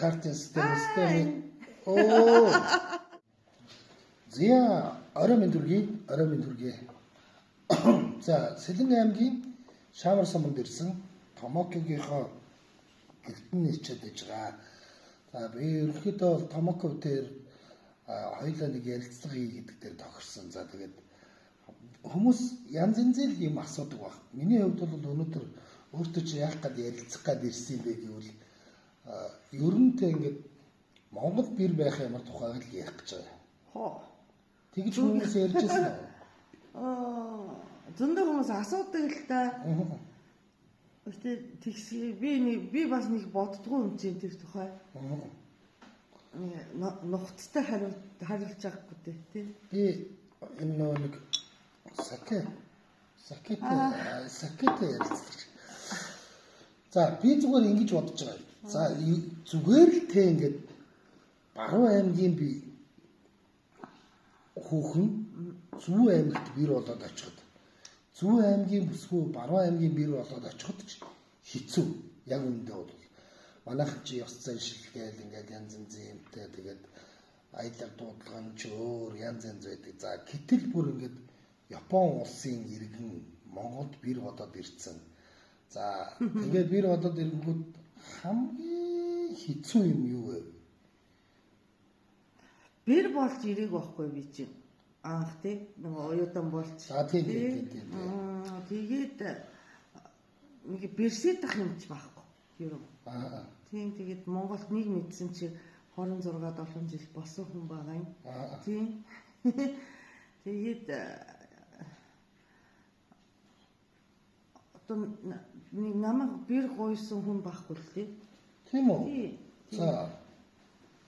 картын систем. Оо. Зя орой мэндүргээ. За, Сэлэн аймгийн Шамар суманд ирсэн Томокигийнхоо гэртэн нэрчээд иж байгаа. За, би ерөнхийдөө бол Томокив дээр хоёулаа нэг ярилцлага хий гэдэг дээр тохирсон. За, тэгээд хүмүүс янз янзэл юм асуудаг баг. Миний хувьд бол өнөөдөр өөртөө чи яах гээд ярилцах гээд ирсэн бэ гэвэл ерөнтэй ингээд Монгол бэр байх ямар тухайг л ярих гэж байгаа. Хоо. Тэгж хүмүүс ярьж байсан уу? Зөндөө хүмүүс асуудаг л та. Тэгс би бас нэг боддгоо юм чинь тэр тухай. Нухацтай хариулж байгаагүй дээ, тий. Би энэ нэг сакет ярьдаг. За, би зүгээр ингэж бодож байгаа. За, зүгээр л те ингээд Баруун аймгийн би хүүхэн Зүүн аймагт бэр болоод очиход Зүүн аймгийн бүсгүй Баруун аймгийн бэр болоод очиход хэцүү. Яг үүндээ бол манайхан чи ёс зан шилгээл ингээд янз янзын юмтай тэгээд аялал дуудлагын ч өөр янз янз байдаг. За, гэтэл бүр ингээд Япон улсын иргэн Монголд бэр болоод ирсэн. За, тэгээд бэр болоод ирэнгүүт хамгийн хэцүү юм юу вэ? Бэр болж ирээг байхгүй би чинь анх тий нэг оюутан болж. За, тийм. Тэгээд нэг бэрсэдэх юм ч байхгүй. Юу. Тийм тэгээд Монголд нэг мэдсэн чи 26 7 жил болсон хүн байгаа юм. Тийм. Тэгээд одоо нэг намайг бэр гойсон хүн байхгүй л тий. Тийм үү? За.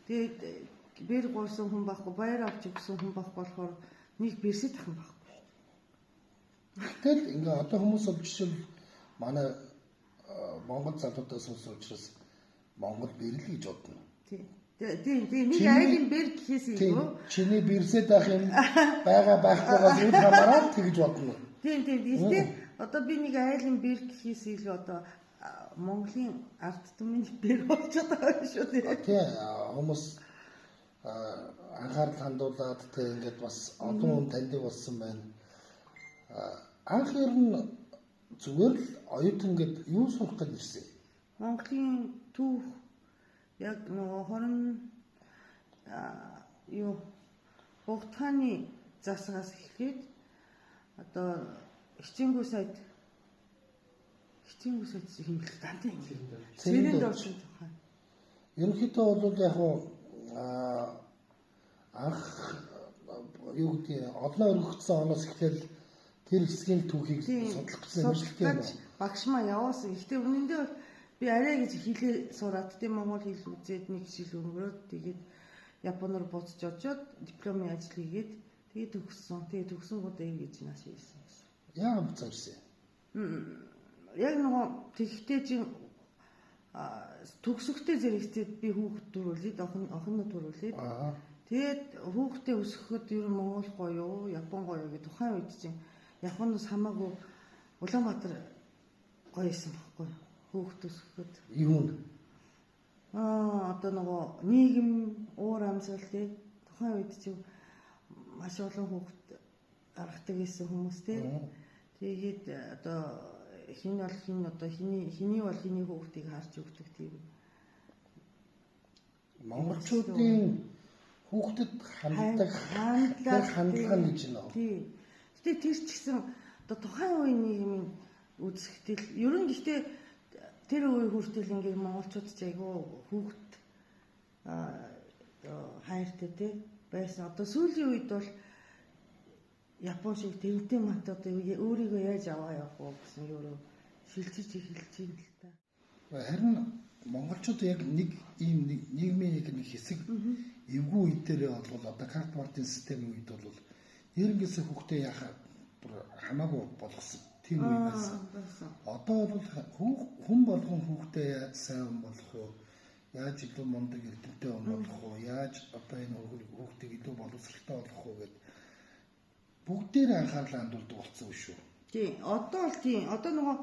Тэгээд бэр гойсон хүн байхгүй, баяр авч өгсөн хүн байхгүй болохоор нэг бэрсэдэх хүн байхгүй. Тэгэл ингээ одоо хүмүүс бол жишээл манай Монгол залуудаас сонсож учраас Монгол бэрл гэж бодно. Тийм. Нэг айлын бэр гэхээс илүү чиний бэрсэд ах юм байгаа байхгүйгээс үл хамааран тэгж бодно. Тийм. Гэхдээ одоо би нэг айлын бэр гэхээс илүү одоо Монголын ард түмний бэр болчиход байгаа шүү дээ. Тийм. Хүмүүс анхаарал хандуулаад тэг ингээд бас олон хүн таньдаг болсон байна. Анх ер нь зүгээр л оюутан гээд юу сурах гэж ирсэн? Монголын төв яг нөгөө хорон хугацааны засагаас эхлээд одоо хичээнгүй сайд хэмжих гантай юм. Цэрэнд орсон тухай. Ерөнхийдөө бол яг анх юу гэдэг олноо өргөгдсөн оноос эхлээл тэр хэсгийн түүхийг судлах гэсэн юм шиг байна. Багш маа явуулсан. Гэхдээ үнэндээ би арай гэж хэлээ сураад тийм монгол хэл үзээд нэг жил өнгөрөөд тэгээд Японоор буцаж очоод дипломын ажил хийгээд тэгээд төгссөн. Тэгээд төгсөнгүүтээ ингэж нааш хийсэн гэсэн. Яа буцаарсан? Яг нөгөө тэгхтэй чинь төгсөхтэй зэрэгцээд би хүүхэд төрүүлээд охиноо төрүүлээд тэгээд хүүхдээ өсгөхөд ер нь Монгол гоё юу, Япон гоё юу гэх тухайн үед чинь Японоос хамаагүй Улаанбаатар гоё байсан байхгүй юу? Хүүхэд өсгөхөд. Юу нэ? Одоо нөгөө нийгэм уур амьсгал тий тухайн үед чинь маш олон хүүхэд гаргадаг гэсэн хүмүүс тий. Тэгээд одоо хин бол хин одоо хиний бол хиний хүүхдийг харж өгдөг тийм. Монголчуудын хүүхдэд хандлага гэж нөө. Тийм. Гэтэ тэр ч гэсэн одоо тухайн үеийн нийгмийн үзэсгэлэл ер нь гэхдээ тэр үеийн хүртэл ингээд монголчууд ч айгүй хүүхд хайртай тий байсан. Одоо сүүлийн үед бол Япон шиг төвтэй мат одоо өөрийгөө яаж аваа явах вэ гэсэн юу шилжиж эхэлж байна л та. Харин монголчууд яг нэг ийм нийгмийн нэг хэсэг эвгүй үе дээр бол одоо карт мартын системийн үед бол ерөнхийдөө хүүхдээ яхаа хамаагүй болгосон тийм үе байсан. Одоо бол хүн болгон хүүхдээ яаж сайн болох вэ? Яаж илүү мундаг эрдэмтэй болох вэ? Яаж одоо энэ хүүхдийг илүү боловсралтай болох вэ гэдэг бүгдээр анхаарлаа хандуулдаг болсон шүү. Тийм. Одоо л тийм. Одоо нөгөө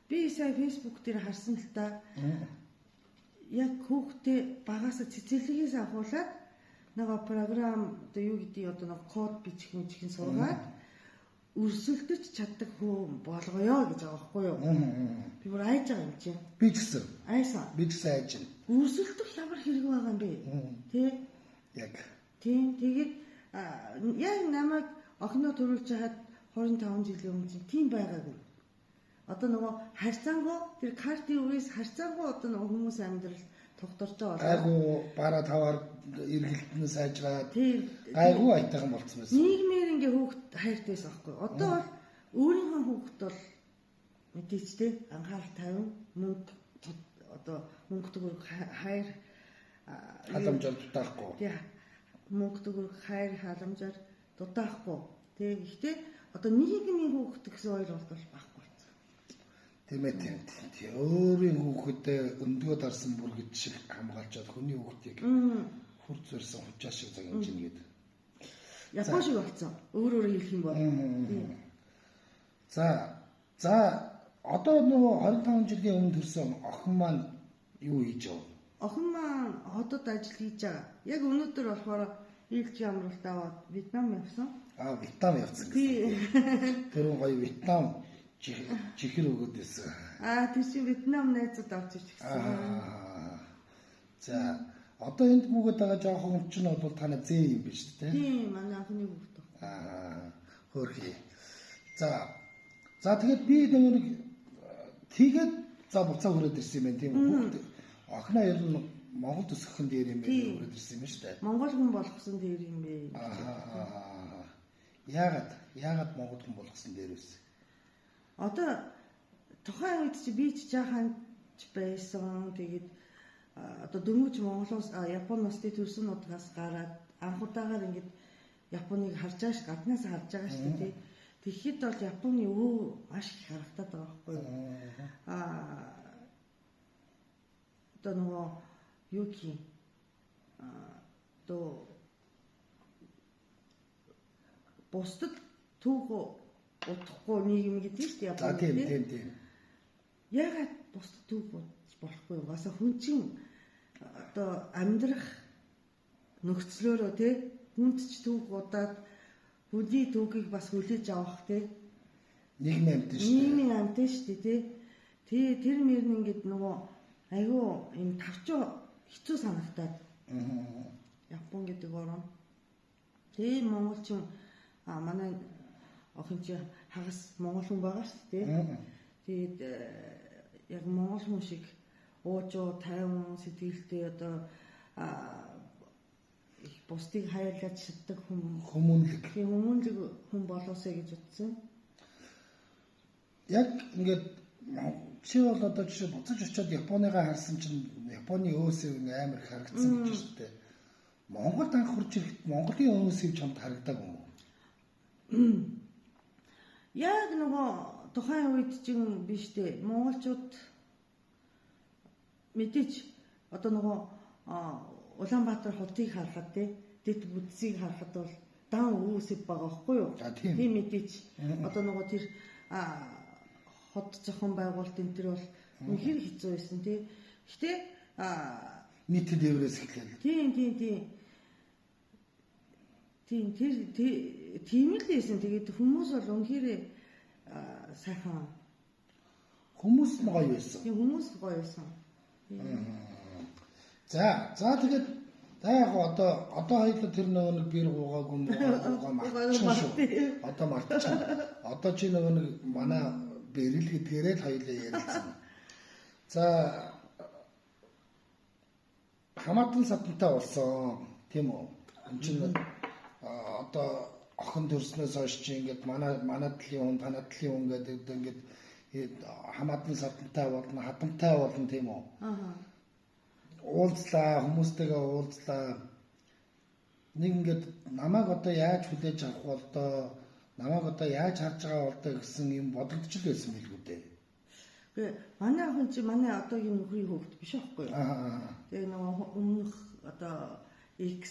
би сая Facebook дээр харсан л та яг хүүхдээ багаас цэцэрлэгээс авахуулаад нөгөө програм одоо юу гэдэг одоо нөгөө код бичих сургаад өрсөлдөж чаддаг хүн болгоё гэж байгаа байхгүй юу? Би бүр айж байгаа юм чинь. Би ч гэсэн. Айсан. Би ч гэсэн айж байна. Өрсөлдөх ямар хэрэг байгаа юм бэ? Тэ? Яг. Тийм. Тэгээд яг намайг охиноо төрүүлж хаад 25 жилийн өмнө чинь тийм байгаагүй. Одоо нөгөө харьцангуй тэр картын үрээс харьцангуй одоо нөгөө хүмүүс амьдрал тогтворч байгаа. Гайгүй бараа таваар эргэлтэн сайжраад гайгүй айтайхан болцсон байсан. Нийгмээр ингээ хүүхд хайртайс аахгүй. Одоо бол өөрийнхөө хүүхд бол мэдээч те анхаарал тавин мөнгө одоо мөнгө төгрөг хайр халамжаар дутаахгүй. Тий. Мөнгө төгрөг хайр халамжаар дутаахгүй. Тэг. Гэхдээ одоо нийгмийн хүүхд гэсэн ойлголт бол байхгүй болсон. Тийм ээ тийм. Өөрийн хүүхэдээ өндгөө дарсан бүргэд шиг хамгаалчаад хүний хүүхдийг хүр зурсан хучаа шиг загинж ийн гэдэг. Япон шиг болсон. Өөрөөр хэлэх юм бол. За одоо нөгөө 25 жилийн өмнө төрсэн охин маань юу хийж байгаа? Охин маань хотод ажил хийж байгаа. Яг өнөөдөр болохоор илж амралт аваад Вьетнам явсан. Вьетнам явсан. Тий. Тэр гоё Вьетнам чихэр өгөөд байсан. Тэр чинь Вьетнам найзууд авч ирчихсэн. За одоо энд бүгд байгаа жоохон хүн чинь бол танай зээ юм биш үү те? Тийм, манай анхны бүгд. Хөрхий. За тэгээд би нэг тэгээд за буцаа хүрээд ирсэн юм байна тийм үү? Охиноо ер нь Монгол төсөخөн дээр юм байна хүрээд ирсэн юм шүү дээ. Монгол хүн болгосон дээр юм бэ. Яагаад Монгол хүн болгосон дээр вэ? Одоо тухайн үед чи би ч жаахан байсан. Тэгээд одоо дөнгөж Монголоос Японоос төрсөн нутгаас гараад анх удаагаар ингэж Японыг харж байгаа ш гаднаас харж байгаа шүү дээ. Тэгэхэд бол Японы өвөө маш их харагдаад байгаа байхгүй юу? Одоо нөгөө юу гэх юм? Одоо бусдад түүх удахгүй нийгэм гэдэг шүү дээ Японы. Тийм. Ягаад бусдад түүх бодож болохгүй юу? Гасаа хүн чинь одоо амьдрах нөхцлөөрөө тий хүнд ч түүх удаад хүний түүхийг бас хүлээж авах тий нийгмийн амт шүү дээ. Нийгмийн амт шүү дээ тий. Тэр мөрн ингээд нөгөө айгүй юм тавчуу хэцүү санагтаад. Япон гэдэг орн. Тий монголчин манай охин чи хагас монгол хүн байгаа шүү дээ. Тэгээд яг монгол хүн шиг уужуу тайван сэтгэлтэй одоо их бусдыг хайрлаж чаддаг хүмүүнлэг хүн болоосэй гэж утсан. Яг ингээд чи бол одоо жишээ буцаж очиод Японыгаа харсан чинь Японы өөсөв амар харагдсан гэж шүү дээ. Монголд анх хурж ирэхэд Монголын өөсөв чамд харагдаагүй юм уу? Яг нөгөө тухайн үед чинь биш дээ. Монголчууд мэдээж одоо нөгөө Улаанбаатар хотыг харахад дэд бүтцийг харахад бол дан өөсөв байгаа байхгүй юу? Тийм мэдээж одоо нөгөө тэр хот зохион байгуулалт энэ төр бол үнэхээр хэцүү байсан тий. Гэтэ нийтэд еврейс эхлэв. Тийм л байсан. Тэгээд хүмүүс бол үнэхээр сайхан хүмүүс нь гоё байсан. Тийм хүмүүс гоё байсан. За тэгээд яг одоо хоёул тэр нэг бир гуугаагүй мартчихсан шүү. Одоо мартчихсан. Одоо чи нэг манай бэрэл гэдгээрээ л хоёулаа ярилцсан. За хамаатан сатантай болсон тийм үү? Энд чинь одоо охин төрснөөс хойш чи ингээд манай талын хүн танай талын хүн гэдэг ингээд хамаатан сатантай болно, хатамтай болно тийм үү? Уулзлаа, хүмүүстэйгээ уулзлаа. Нэг ингээд намайг одоо яаж хүлээж авах бол доо, намайг одоо яаж харж байгаа бол доо гэсэн юм бодогдчихл байсан билгүй дээ. Гэхдээ манай охин чи манай одоогийн нөхрийн хүүхэд биш аахгүй юу? Тэгээ нөгөө өмнөх одоо X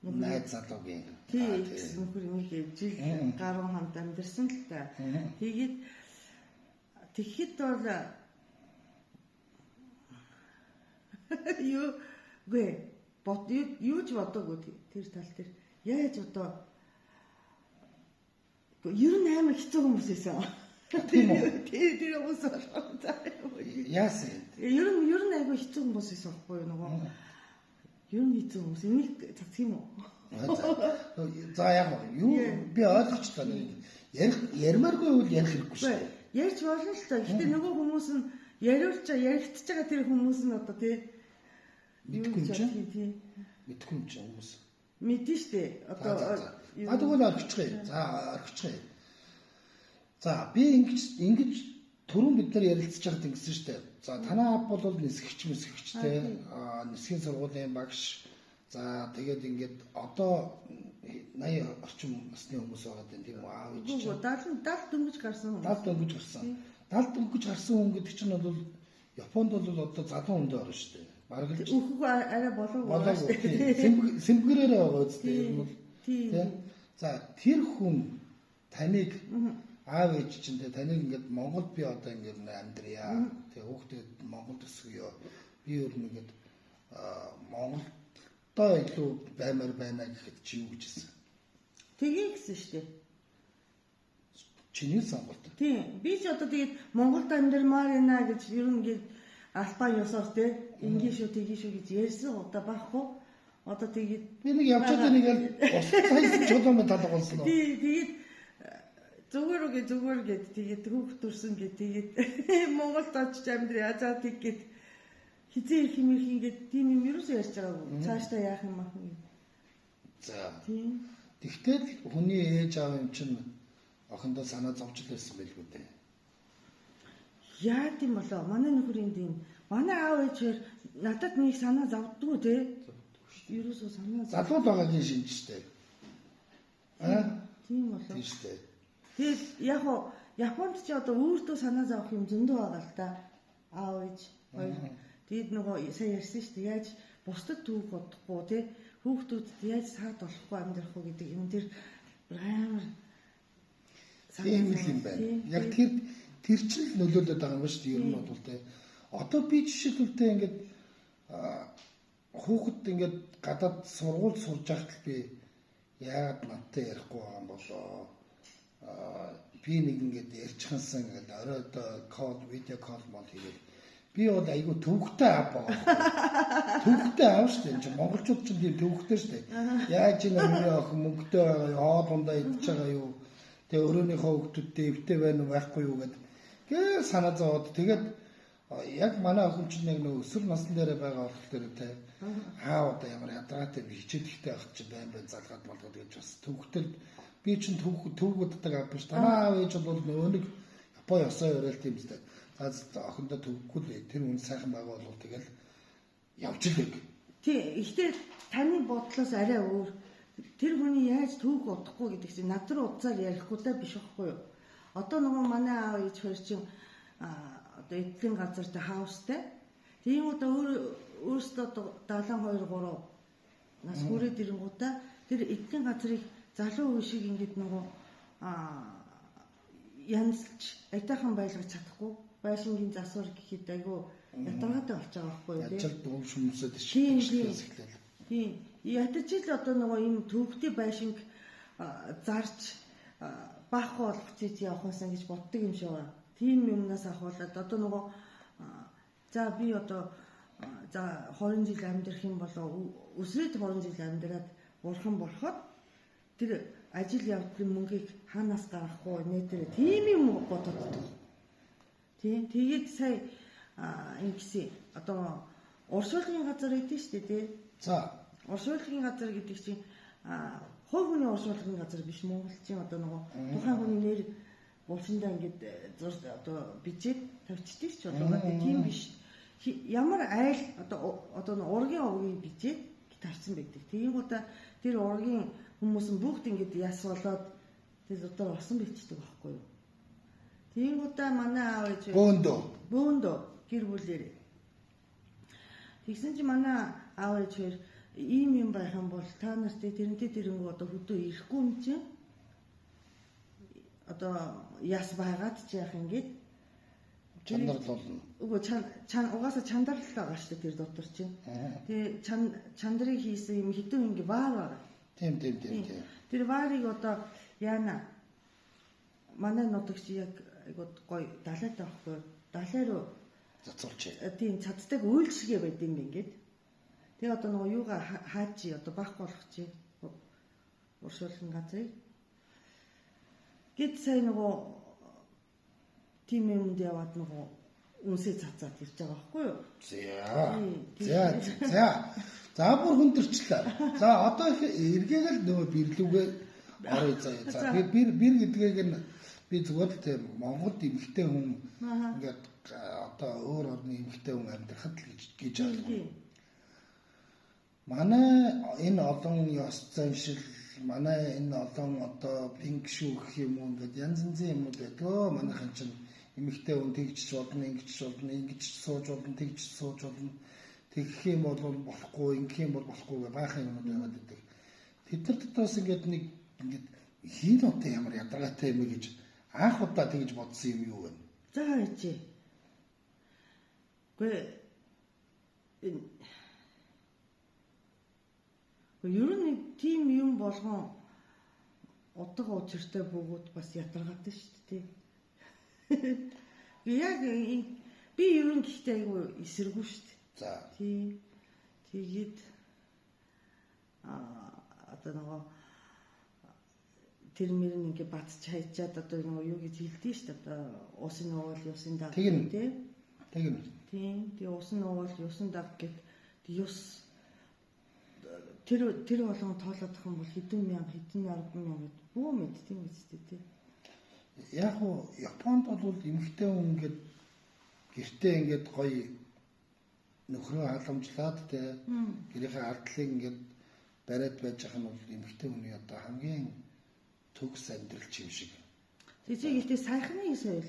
найз залуугийн. Тийм X нөхөр нэг жил гаруй хамт амьдэрсэн л та. Тэгэхэд бол Юу гээ юу ч бодоогүй тэр тал дээр. Яаж одоо ер нь амар хэцүү хүмүүс байсан. Тийм үү? Тэр хүмүүс Яасан? ер нь айгүй хэцүү хүмүүс байсан байхгүй юу нөгөө. Ер нь хэцүү хүмүүс энийг цацх юм уу? За яг юу би ойлгочлаа. Ярмааргүй бол ярих хэрэггүй шүү дээ. Ярьж болно л та. Гэтэ нөгөө хүмүүс нь яригдчихэж байгаа тэр хүмүүс нь одоо тий мэдгүй юм чинь. Мэдгүй юм чинь хүмүүс. Мэдэн штэ. Одоо тэгвэл орчихъя. За орчихъя. За би ингэж түрүүн бид нар ярилцж байгаад ингэсэн штэ. За танаа ав бол нисгэгчтэй. Нисхийн сургуулийн багш. За тэгээд ингээд одоо 80 орчим насны хүмүүс байгаа гэдэг тийм үү аав ээж чинь 70 дөнгөж гарсан хүн. 70 дөнгөж гарсан. 70 дөнгөж гарсан хүн гэдэг чинь бол Японд бол одоо залуу хүндээ орно шүү дээ. Бараг л өөхөг арай болоогүй шүү дээ. Сэмбгэрээрээ байгаа үстэй юм бол. Тийм. За тэр хүн таныг аав ээж чинь таныг ингээд Монголд би одоо ингээд амьдрья. Тэгээ хүүхдэд Монголд өсгөё. Би өөр нэгэд Монголд илүү баймаар байна гэхэд чи юу гэжсэн? Тэгээ гэсэн шүү дээ. Чиний сонголт. Тийм. Би ч одоо тэгээд Монголд амьдармаар байна гэж ер нь ингээд албан ёсоор те ингийн шүү тгий шүү гэж ярьсан удаа байхгүй. Одоо тэгээд би нэг явж байгаа нэг л тайсан чулуун талгалсан. Тэгээд зүгээр гээд тэгээд хүүхд төрсөн гээд тэгээд Монголд очиж амьдрья. За тэгээд хизээ их юм ингээд тийм юм юусоо ярьж байгаагүй. Цаашдаа яах юм аа юм. За. Тийм. Тэгтэл хүний ээж аав юм чинь охиндоо санаа зовж лээсэн байлгүй дээ. Яа тийм болоо. Манай нөхөрийн тийм. Манай аав ээжээр надад нэг санаа зовдгоо те. Юусоо санаа. Залуу байгаагийн шинж штэ. Тийм болоо. Тийм штэ. Тэгээд яг уу Японд ч одоо өөртөө санаа зовох юм зөндөө байгаа л да. Аав ээж хоёр. Тэгээд нөгөө сая ярьсан шүү дээ. Яаж бусдад түүх бодохгүй тий хүүхдүүдэд яаж саад болохгүй амьдрах уу гэдэг юм тэр амар тийм юм байна. Яг тэр чинь л нөлөөлөд байгаа юм шүү дээ. Ер нь бол тий. Одоо би жишээлбэлтэй ингээд хүүхэд ингээд гадаад сургууль сурж байхад би яагаад надтай ярихгүй байгаа юм болоо. Би нэг ингээд ярьчихсан ингээд оройдоо код видео кол мод хийгээд би бол айгүй төвхтэй аав байгаа. Төвхтэй аав шүү дээ. Монголчууд ч тийм төвхтэй шүү дээ. Яаж энэ миний охин мөнгөтэй байгаа юу, хоол ундаа идчихэж байгаа юу. Тэгээ өөрөөнийхөө хүүхдүүдтэй эвтэй байна уу байхгүй юу гэдэг санаа зовоод тэгээд яг манай охин чинь яг нөө өсвөр насны дээр байгаа болохоор те одоо ямар ядаргаатай хичээд ихтэй авах чинь байн залгаад болгоод гэж бас төвхтэй би чинь төвгүүддэг аав биш. Танаа аав ээж бол нөгөө нэг Япон ёсоо яриад тийм үстэй. За охиндоо төвхгүй л тэр хүн сайхан байгаа бол тэгэл явж л байг. Тий, ихтэй таны бодлоос арай өөр. Тэр хүний яаж төвх удахгүй гэдэг чинь над руу уцаар ярихгүй та биш байхгүй юу? Одоо нөгөө манай аав ээж хоёр чинь одоо эдлийн газартай хаустай. Тийм одоо өөрөөсөө 72 3 нас хүрээд ирэнгуудаа тэр эдлийн газрыг залуу үе шиг ингээд нөгөө янзлж айтайхан байлгаж чадахгүй байшингийн засвар гэхэд айгүй ятаргаатай болж байгаа байхгүй юу? Ячаал дуул хүмүүсэд шийдэж эхлэв. Тийм. Ятаж л одоо нөгөө ийм төвхтэй байшинг зарж баах болгох чийж явахсан гэж боддог юм шиг байна. Тийм юмнаас ахуулаад одоо нөгөө за би одоо за 20 жил амьдрах юм болоо өсрээд 20 жил амьдраад бурхан болоход тэр ажил явдлын мөнгийг хаанаас гаргахгүй нэтэр тийм юм боддог. Тийм. Тэгээд сая ингэсэн одоо уршуулгын газар гэдэг шүү дээ тий. За уршуулгын газар гэдэг чинь хувь хүний уршуулгын газар биш монголчууд одоо нөгөө тухайн хүний нэр булчиндаа ингээд одоо бичээд тавьчихдээ ч болоо тийм биш. Ямар айл одоо ургийн овгийг бичээд тавьсан байдаг. Тэгэнгүүтээ тэр ургийн хүмүүс нь бүгд ингээд яс болоод тэр дотор орсон бичдэг байхгүй юу? Тэгэнгүүтээ манай аав ээж бөөндөө гэр бүлээр тэгсэн чи манай аав ээж хоёр ийм юм байх юм бол та нарт тэрнтэй тэрэнгүү одоо хөдөө ирэхгүй юм чинь одоо яс байгаад ч яах ингээд Чандрал. Үгүй угаасаа чандрал байгаа шүү дээ тэр дотор чинь. Тэгээ чандрыг хийсэн юм хідэн ингээ ваар байгаа. Тийм. Тэр ваарыг одоо яана манай нутагч яг айгуу гоё далайтай байхгүй. Далай руу Зацуулж. тийм цаддаг үйлчлэгээ байд юм ингээд. Тэгээ одоо нөгөө юугаа хаач одоо бах болох чи уршуулгын газрыг гэт сая нөгөө тийм юмд яваад нөгөө үнсээ цацаад ирж байгаа байхгүй юу? За бүр хүндэрчлээ. За одоо эргээгээл нөгөө бирлүүгээ орё заяа. За бир гэдгийг нь би зүгээр л тийм Монголд эмэгтэй хүн ингээд одоо өөр орны эмэгтэй хүн амьдрахад л гэж байна. Манай энэ олон ёс заншил, манай энэ олон одоо пинг шүү гэх юм уу ингээд янз янзын юмуд байдгаа. Манайхан чинь эмэгтэй хүн тэгж болно, ингэж сууж болно, тэгж сууж болно. Тэгэх юм бол болохгүй, ингэх юм бол болохгүй гэх баахан юмуд яваад байдаг. Тэд нар дотроос ингээд нэг ингээд хин утаа ямар ядаргаатай юм гэж анх удаа тэгж бодсон юм юу вэ? За хаач. Ер нь нэг тийм юм болгон утга учиртай бөгөөд бас ядаргаатай шүү дээ. Яг би ер нь гэхдээ айгүй эсэргүү шүү дээ. За. Тэгээд одоо нөгөө тэр мөр нэг бац чайчаад одоо нөгөө юу гэж хэлдэг шүү дээ. Одоо усын уул юусын даг тийм. Тийм. Тэгээ усын уул юусын даг гэд юус тэр болгон тоолоодох юм бол хэдэн мянга 1000 гэд бүү мэдт юм үстэй тий. Яг уу Японд бол эмэгтэй хүн ингээд гэртээ ингээд гоё нөхрөө халамжлаад тий гэрийнхээ ардлыг ингээд бариад байж байгаа нь бол эмэгтэй хүний одоо хамгийн төгс амьдрал юм шиг. Тэгж ихтэй сайхны соёл.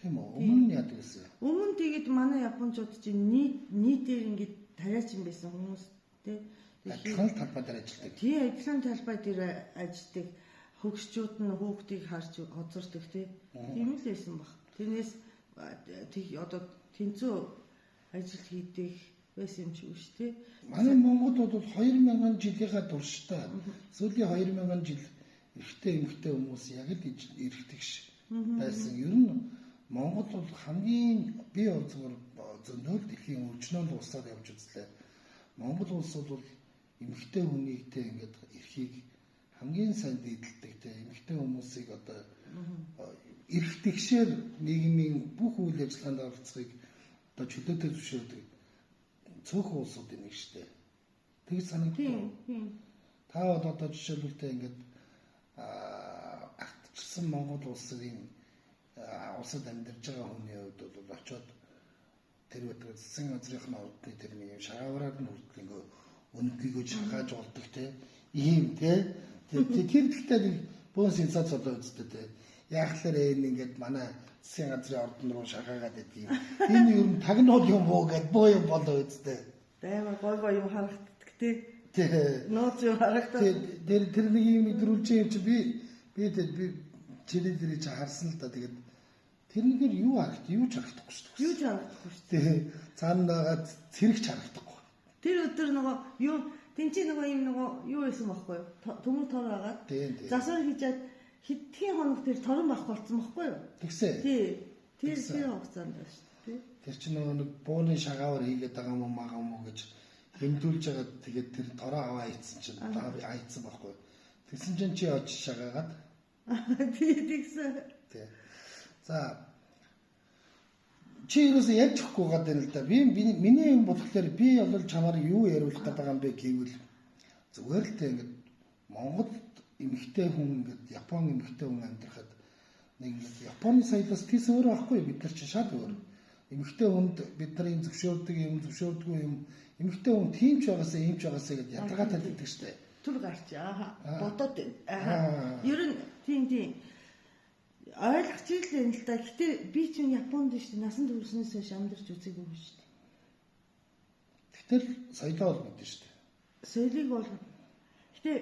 Тийм үү? Өмнө нь яадаг гэсэн. Өмнө тэгээд манай японочууд чинь нийтээр ингээд тариач юм байсан хүмүүс тий. Адилхан талбайд ажилладаг. Тий, адилхан талбай дээр ажилладаг хөгшчүүд нь хүүхдийг харж хоцордог тий. Тийм л байсан баг. Тэрнээс одоо тэнцүү ажил хийдэг байсан юм шиг үү тий. Манай Монголд бол 2000 жилийнхаа туршдаа сүүлийн 2000 жил эрэгтэй эмэгтэй хүмүүс яг л эрэгтэйгш байсан. Ер нь Монгол бол хамгийн бие зүгээр зөндөл дэлхийн өвчнөнд усаад явж үзлээ. Монгол улс бол эмэгтэй хүнийгтэй ингээд эрхийг хамгийн сайн дийдэлдэг те эмэгтэй хүмүүсийг одоо эрхтгшээр нийгмийн бүх үйл ажиллагаанд оролцохыг одоо чөлөөтэй зөвшөөрдөг цөөхөн улсуудын нэг штэ. Тэгж санагдав. Та бол одоо жишээлбэл ингээд ардчилсан Монгол улсын улсад амьдарч байгаа хүний хувьд бол очиод тэр өдөр засгийн газрын ордны тэр нэг юм шаагаараар нь хүртэл үнэтэйгөө шахааж болдог те ийм те тэр гэхдээ нэг бонус инсац болоо үзтээ те яахлаар ингээд манай засгийн газрын ордон руу шахаагаад байдаг юм энэ ер нь тагнуул юм уу гэд боо юм болоо үзтээ даймаа гой юм харагддаг те нууц юм харагддаг тэр нэг юм нэдрүүлж юм чи би чирээ дээр чи харсан л да тэгээд тэрнээр юу харагдахгүй шүү дээ. Юу ч харагдахгүй шүү дээ. Цаанаа цэрэгч харагдахгүй. Тэр өдөр нөгөө юу тэнцээ нөгөө юм нөгөө юу байсан байхгүй юу? Төмөр тор агаад. Засвар хийжээд хэдхэн хоног тэр торон байхгүй болсон байхгүй юу? Тэгсээ. Тэр хугацаанд байна шүү дээ. Тэр чинь нөгөө нэг бууны шагаавар хийгээд байгаа юм уу гэж хэмдүүлж байгаа тэгээд тэр тороо аваа ийцсэн чинь айцсан байхгүй юу? Тэгсэн чинь чи очиж шагаагаад. Тэгсэн. За чи юусэн ярьж өгөхгүй гад байна л да. Миний юм болохоор би бол чамаар юу яриулах гэдэг юм бэ гэвэл зүгээр л тэ ингээд Монгол эмэгтэй хүн ингээд Япон эмэгтэй хүн амьдрахад нэг Японы соёлоос тийс өөр байхгүй бид нар чинь шал өөр. Эмэгтэй хүнд бид нарын зөвшөөрдөггүй юм эмэгтэй хүн тийм ч байгаасаа ийм ч байгаасаа гэдээ ядаргаатай хэлдэг штэ. Түр гарч бодоод байна. Ер нь тийм ойлгож ийлээ л да. Гэтэ би ч Японд шүү дээ. Насан туршнаас хойш амьдарч үзээгүй шүү дээ. Гэтэл соёлоо бол мэдэн шүү дээ. Соёлыг бол гэтэ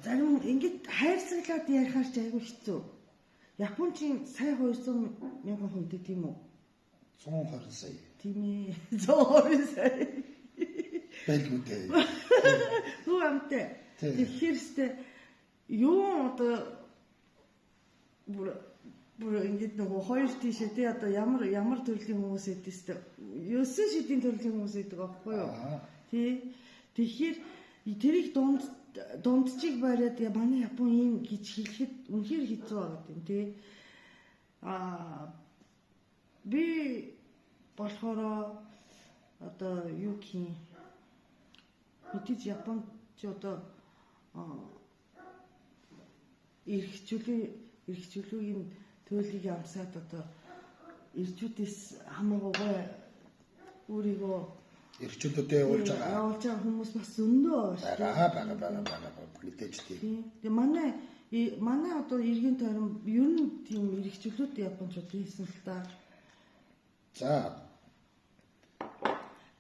зарим ингэж хайрцаглаад ярихаар ч айгүй хэцүү. Япончин сая 200 мянган хүнтэй тийм үү? 120 сая. Тийм ээ. 120 сая. Байлгүй дээ. Хүү амтай. Тийм. Тэгэхээр өстө юу одоо бүр ингэж нөгөө хоёр тийшээ тий одоо ямар төрлийн хүмүүс эд өстө 9 шидийн төрлийн хүмүүс эдэг аахгүй юу? Тий. Тэгэхээр тэрийг дундчиг бариад манай Япон ийм гэж хэлэхэд үнэхээр хэцүү байгаа юм тий. Би болохоор одоо юу гэх юм мэдээж Японд ч одоо эрхчлүүгийн төлийг амсаад одоо ирчүүдээс хамаагүй өөрийгөө эрхчлүүдэд явуулж байгаа хүмүүс бас зөндөө байгаа мэдээж тийм. Тэгээ манай одоо иргэн тойрон ер нь тийм эрхчлүүд Япончууд хийсэн л та. За.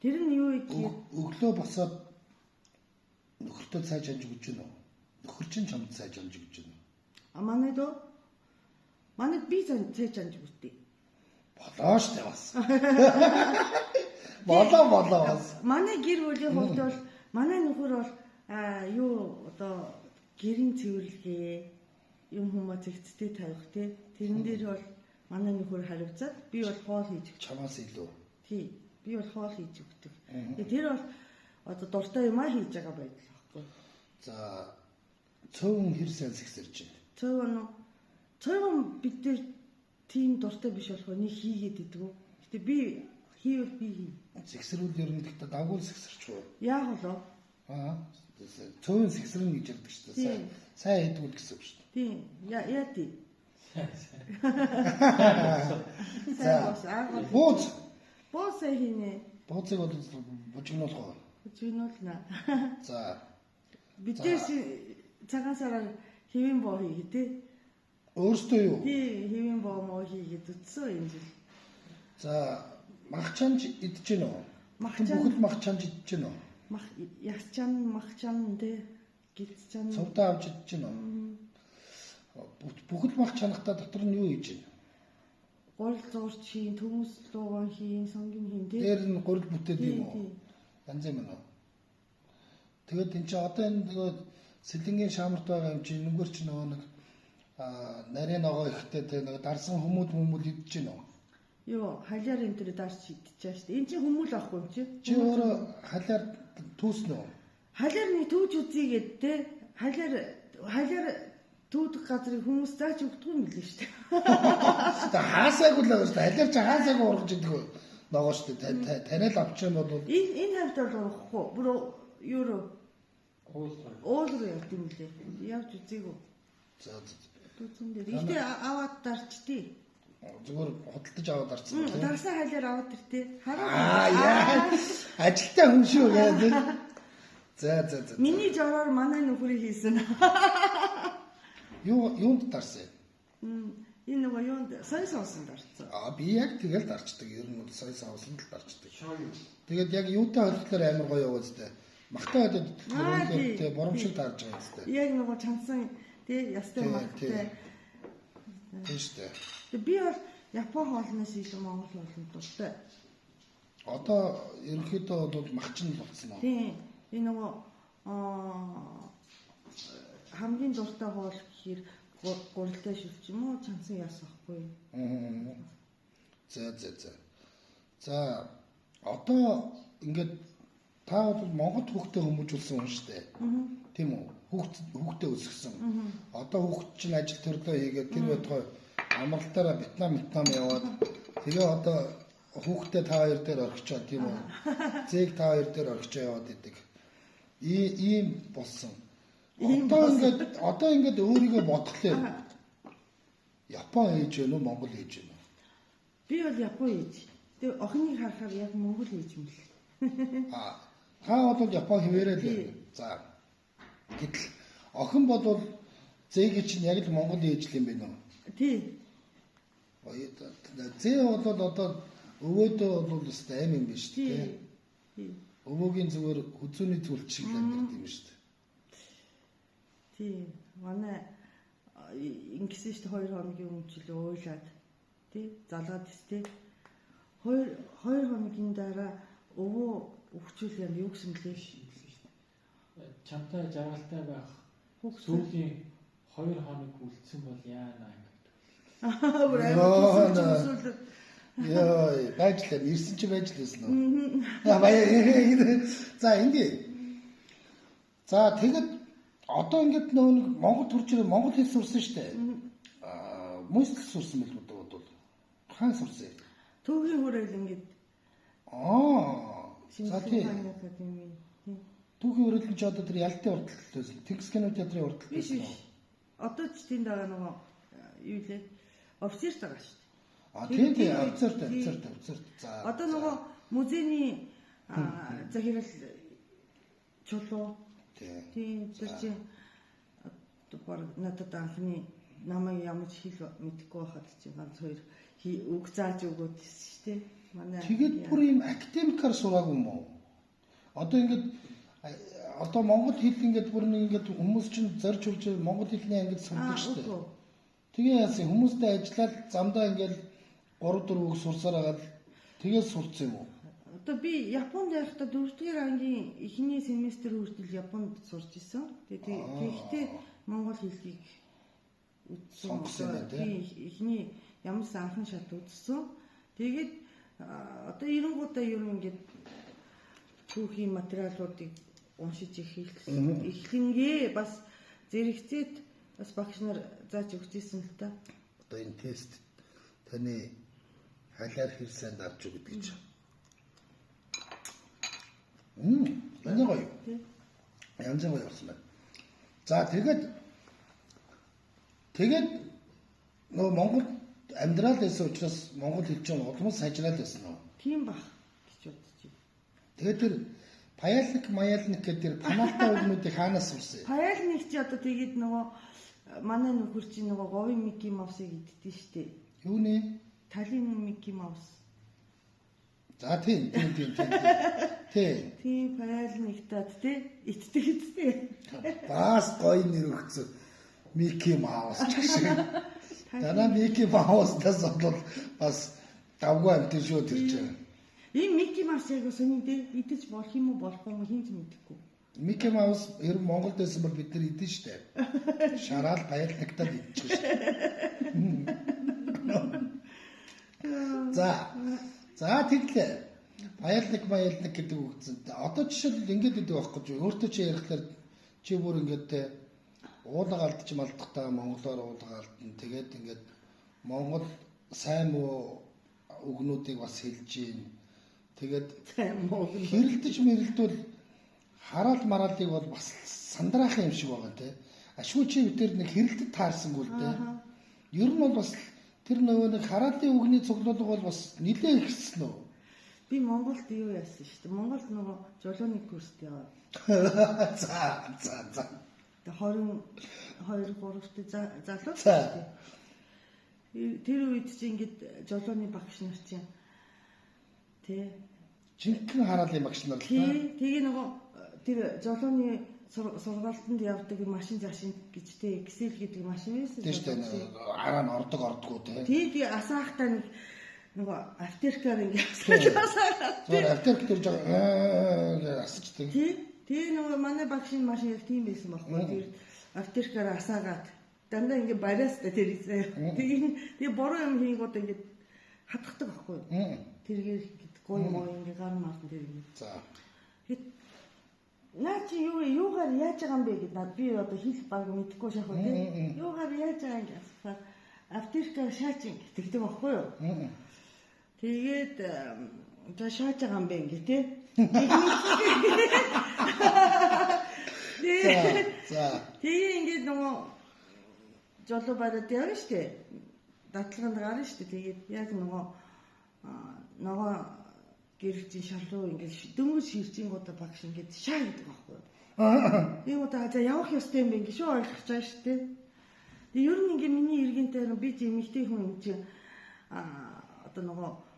Тэр нь юу гэдгийг өглөө босоод нөхөртөө цайж амж өгч гэнэ үү? Нөхөр чинь чамд цайж амж өгч гэнэ. Манайд би цайж амж өгдөө. Болоо штэ бас. Болоо бас. Манай гэр бүлийн хувьд бол манай нөхөр бол юу одоо гэрийн цэвэрлэгээ юм хүмүүс зэгцтэй тавих тий. Тэрэн дээр бол манай нөхөр хариуцаад би бол хоол хийж өгч. Чамаас илүү. Тий. Би бол хоол хийж өгдөг. Тэр бол одоо дуртай юм хийж байгаа байдал байхгүй. За цөөн хэр сайн сэгсэрж байна. Цөөн бид дээр тийм дуртай биш болохоор нэг хийгээд идэггүй. Гэтэ би хийвэл би хий. Сэгсрүүл ер нь гэхдээ дагуул сэгсэрч үү? Яах вэ? Цөөн сэгсрэн гэж ярьдаг шүү дээ. Сайн хийдгүүл гэсэн үг шүү дээ. Тийм. Яа тий. За. Бууз хийнэ. Бууцыг бол бужигнуулах уу? Бужигнуулна. За. Бид дээр цагаан сараар хэвэн боо хийгээ тий. Өөртөө юу? Тий, хэвэн боо моо хийгээд үтсэн энэ жил. За, махчанж идэж гэнэ үү? Бүхэл махчанж идэж гэнэ үү? Махчан тий. Гидчан. Цувдаа авч идэж гэнэ үү? Бүхэл мах чанахта дотор нь юу хийж гэнэ? Гурил зурч хийн, төмөс лууган хийн, сонгийн хийн тий. Дээр нь гурил бүтээд юм уу? Янз юм уу? Тэгээд энэ чи одоо энэ нөгөө сэлэнгийн шаамарт байгаа юм чи нүгөр чи нөгөө нэг нарийн ногоо ихтэй тэ нөгөө дарсан хүмүүл идэж гэнэ үү? Йоо, халиар энэ төр дарч идчихэж штэ. Энэ чи хүмүүл аахгүй юм чи. Чи өөрөө халиар түүснэ үү? Халиар нэг түүж үзье гэд тэ. Халиар түүдэх газрыг хүмүүс зааж өгдөг юм билээ штэ. Хаасаагүй л байгаа штэ. Халиар чи хаасаагүй ургаж идэг ногоо штэ. Таниал авчих юм бол энэ хавьд бол урахгүй. Бүр юу уулруу явд юм лээ. Явж үзээгүй. За. Түүцэн дээр. Ихтэй аваад дарчтий. Зүгээр худалдаж аваад дарцсан тийм. Дарсан хайлаар аваад иртээ. Яа. Ажилтаа хүн шүү гэдэг. За. Миний жороор манай нөхрийг хийсэн. Юунд дарсан? Энэ нөгөө юунд сая соосон дарцсан. Би яг тэгэл дарчдаг. Ер нь бол сая соосон л дарчдаг. Тэгээд яг юутай холбоотой амар гоё яваа зү. Махтай hodод тэгээд боромшиг таарж байгаа юм зү. Яг нөгөө чансан тий ястай махтай. Тийм шүү дээ. Би бол Япон хоолноос илүү Монгол хоолнд дуртай. Одоо ерөнхийдөө бол махчин болсон уу? Тийм. Энэ нөгөө хамгийн дуртай хоол гэхээр гурилтай шүлч юм уу чансан яс ахгүй. За одоо ингээд та бол Монголд хүүхдээ хүмүүжүүлсэн хүн шүү дээ. Тийм үү? Хүүхдээ өсгсөн. Одоо хүүхд чинь ажил төрлөө хийгээд тэр байтугай амралтаараа Вьетнам яваад тэгээ одоо хүүхдээ та хоёр дээр орхичоо тийм үү? Зээг та хоёр дээр орхичоо яваад идэг. Ийм болсон. Одоо ингээд өөрийгөө бодглоо. Япон хийж гэнэ үү, Монгол хийж гэнэ үү? Би бол Япон хийж. Тэгээ охиныг харахаар яг Монгол хийж юм л. Та бол Япон хിവэрээ л. За. Гэтэл охин бодвол зээгээ чинь яг л Монгол хийж л юм бэ нөө. Тий. Зээ бол одоо өвөөдөө бол өстэй аим юм биш үү? Тий. Өвөөгийн зүгээр хүзүүний зүйлч шиг л амьд юм шүү дээ. Тий. Манай ингэсэн шүү дээ 2 хоногийн өмнө ч уйлаад тий залгаад тий 2 хоногийн дараа өвөө өгчүүл юм юу гэсэн блэ чамтай жаргалтай байх сүүлийн 2 хоног үлдсэн бол яана гэдэг. Яа, байжлаа. Ирсэн чи байж лээсэн үү? Баяа. За ингэ. За тэгэд одоо ингээд нөгөө Монгол төрж ирээ Монгол хэл сурсан шүү дээ. Мөсл сурсан мэл бодвол хаан сурсан. Төвгийн хүрээл ингээд за тийм. Түүхийн хүрээлэн ч одоо тэр ялтын урталтаас Тэгс кино театрын урталт биш. Одоо ч тийм даа нөгөө юу лээ? Офицер байгаа шүү дээ. Тийм офицер. За. Одоо нөгөө музейний захирал чулуу. Тийм тэр чинь одоо надад анхны намайг ямар ч хэл мэдэхгүй байхад чинь ганц 2 үг зааж өгөөд шүү дээ. Манай тэгээд бүр юм академикаар сураагүй юм уу? Одоо ингээд одоо монгол хэл ингээд бүр нэг ингээд хүмүүс чинь зорж урж монгол хэлний ангид сурдаг шүү дээ. Тэгээ яасан хүмүүстэй ажиллаад замдаа ингээд 3-4 үг сурсаар агаад тэгээд сурцсан юм уу? Одоо би Японд байхдаа 4-р ангийн эхний семестр хүртэл Японд сурч исэн. Тэгэхдээ монгол хэлийг сонгосон юм тийм. Эхний ямар ч анхан шат үзсэн. Тэгээд одоо эренгуудаа ер нь ингээд түүхийн материалуудыг уншиж эхлэнгээ бас зэрэгцээд бас багш нар зааж өгчээсэн л та. Одоо энэ тест таны халиар хэр сайн давж өгдөг гэж. Энэ гоё. Янз бүр явсан байна. За тэгээд нөгөө Монгол амьдрал байсан учраас монгол хэл чинь улмал сайжраад байсан уу? Тийм бах гэж бодож байна. Тэгээд тэр паялник гэдэг тэр панаалтай үгнүүдийг хаанаас сурсан? Паялник чи одоо тэгээд нөгөө манай нөхөр чи нөгөө говийн Мики Маусыг иддээ штэ. Юу нэ? Талын Мики Маус. За тийм. Тийм паялниктад тий итдэг. Бас гоё нэр өгсөн. Мики Маус ч шиг. Дараа Мики Маустаас бол бас давгүй амт шүү тэр чинь. Энэ Мики Маус яг сони дээ идэж болох юм уу болохгүй юм хинч мэдэхгүй. Мики Маус ер нь Монголд байсан бол бид нар идэн штэ. Шараал паялнагтад идчих штэ. За тэглээ. Паялник гэдэг үгцэн. Одоо жишээлбэл ингэж идэв байхгүй юу? Өөртөө чи ярихлаар чи бүр ингэж уулга алдчих малдахтаа монголоор уулга алдна. Тэгээд ингэж монгол сайн муу үгнүүдийг бас хэлж гин. Тэгээд хэрэлдэж мэрэлдвэл хараал мараалыг бол бас сандраахын юм шиг байгаа те. Ашгүй чи битэр нэг хэрэлдэд таарсангүй л те. Ер нь бол бас тэр нөгөө нэг хараалын үгний цуглуулга бол бас нэлээд ихсэн үү? Би Монголд юу яасан шүү дээ. Монголд нөгөө жолооны курст яваа. За. Тэгээ 22-3-т залуу шүү дээ. Тэр үед чи ингээд жолооны багш нар чинь тий жинхэнэ хараалын багш нар л та. Тэгээ нөгөө тэр жолооны сургаалтанд явдаг машин зашин гэж тий Excel гэдэг машин байсан. Тийм шүү дээ. Араа нь ордоггүй тий. Тэгээ асаахтаа нэг нөгөө аптеркаар ингээд асаагаад. Зүгээр аптерк төрж байгаа асчдаг. Тэгээ нөгөө манай багшийн машин яг тийм байсан байхгүй. Тэр аптеркаар асаагаад дандаа ингээд бариастай тэр изээ. Тэгээ буруу юм хийгүүд ингээд хатгадаг байхгүй. Тэргээр гой ингээд гар мартан тэр ингээд. За. Наа чи юугаар яаж байгаа юм бэ гэд над би одоо хэл баг мэдэхгүй шахав тийм. Юугаар яаж байгаа юм гэсэн. Аптеркаар шаач гэдэг байхгүй юу? Тэгээд за шааж байгаа юм бэ ингээ тий. За. Тэгээ ингээд нөгөө жолоо бараад явна штэ. Датлаганд гарна штэ. Тэгээд яг нөгөө гэрэлжин шалуу ингээд дөнгөж ширчингуудаа багш ингээд шаа гэдэг байхгүй юу? Би удаа за явах ёстой юм бэ ингээ шүү ойлгож байгаа штэ. Тэгээ ер нь ингээ миний иргэнтэй би эмэгтэй хүн юм чи одоо нөгөө